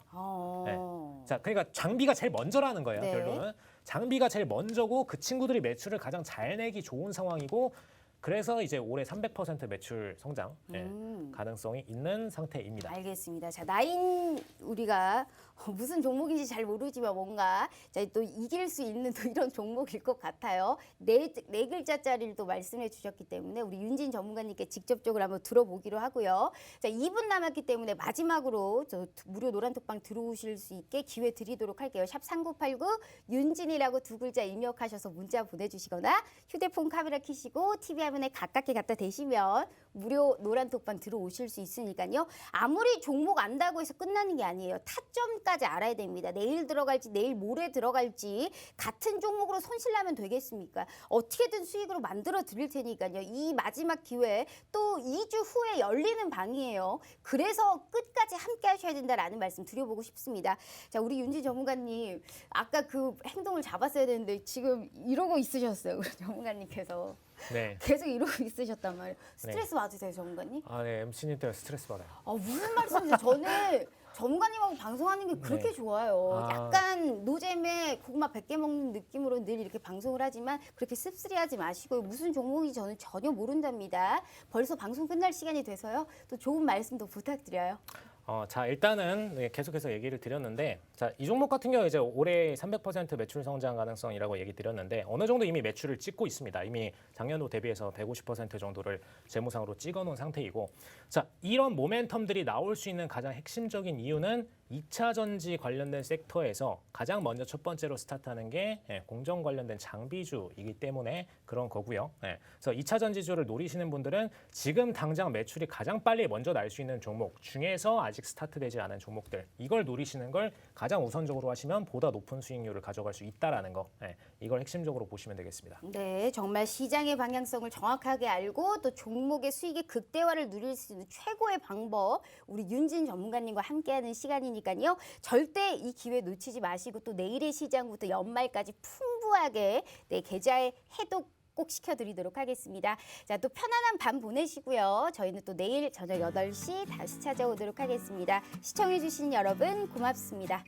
네. 자, 그러니까 장비가 제일 먼저라는 거예요. 네. 결론은 장비가 제일 먼저고 그 친구들이 매출을 가장 잘 내기 좋은 상황이고 그래서 이제 올해 300% 매출 성장 가능성이 있는 상태입니다. 알겠습니다. 자, 나인 우리가 무슨 종목인지 잘 모르지만 뭔가 또 이길 수 있는 또 이런 종목일 것 같아요. 네 글자짜리를 또 말씀해 주셨기 때문에 우리 윤진 전문가님께 직접적으로 한번 들어보기로 하고요. 자, 2분 남았기 때문에 마지막으로 저 무료 노란톡방 들어오실 수 있게 기회 드리도록 할게요. 샵 3989 윤진이라고 두 글자 입력하셔서 문자 보내주시거나 휴대폰 카메라 켜시고 TV 화면에 가깝게 갖다 대시면 무료 노란톡방 들어오실 수 있으니까요. 아무리 종목 안다고 해서 끝나는 게 아니에요. 타점까지 알아야 됩니다. 내일 들어갈지 내일 모레 들어갈지 같은 종목으로 손실나면 되겠습니까? 어떻게든 수익으로 만들어 드릴 테니까요. 이 마지막 기회 또 2주 후에 열리는 방이에요. 그래서 끝까지 함께 하셔야 된다라는 말씀 드려보고 싶습니다. 자, 우리 윤지 전문가님 아까 그 행동을 잡았어야 되는데 지금 이러고 있으셨어요. 우리 전문가님께서. 네. 계속 이러고 있으셨단 말이에요. 스트레스 받으세요, 전문가님? 네, MC님 때문에 스트레스 받아요. 무슨 말씀이세요? 저는 전문가님하고 방송하는 게 그렇게 좋아요. 약간 노잼에 고구마 100개 먹는 느낌으로 늘 이렇게 방송을 하지만 그렇게 씁쓸해하지 마시고요. 무슨 종목인지 저는 전혀 모른답니다. 벌써 방송 끝날 시간이 돼서요. 또 좋은 말씀도 부탁드려요. 자, 일단은 계속해서 얘기를 드렸는데 자, 이 종목 같은 경우 이제 올해 300% 매출 성장 가능성이라고 얘기 드렸는데 어느 정도 이미 매출을 찍고 있습니다. 이미 작년도 대비해서 150% 정도를 재무상으로 찍어 놓은 상태이고 자, 이런 모멘텀들이 나올 수 있는 가장 핵심적인 이유는 2차 전지 관련된 섹터에서 가장 먼저 첫 번째로 스타트하는 게 공정 관련된 장비주이기 때문에 그런 거고요. 그래서 2차 전지주를 노리시는 분들은 지금 당장 매출이 가장 빨리 먼저 날 수 있는 종목 중에서 아직 스타트되지 않은 종목들 이걸 노리시는 걸 가장 우선적으로 하시면 보다 높은 수익률을 가져갈 수 있다라는 거 이걸 핵심적으로 보시면 되겠습니다. 네, 정말 시장의 방향성을 정확하게 알고 또 종목의 수익의 극대화를 누릴 수 있는 최고의 방법 우리 윤진 전문가님과 함께하는 시간이니까 테니까요. 절대 이 기회 놓치지 마시고 또 내일의 시장부터 연말까지 풍부하게 계좌에 해독 꼭 시켜드리도록 하겠습니다. 자, 또 편안한 밤 보내시고요. 저희는 또 내일 저녁 8시 다시 찾아오도록 하겠습니다. 시청해주신 여러분 고맙습니다.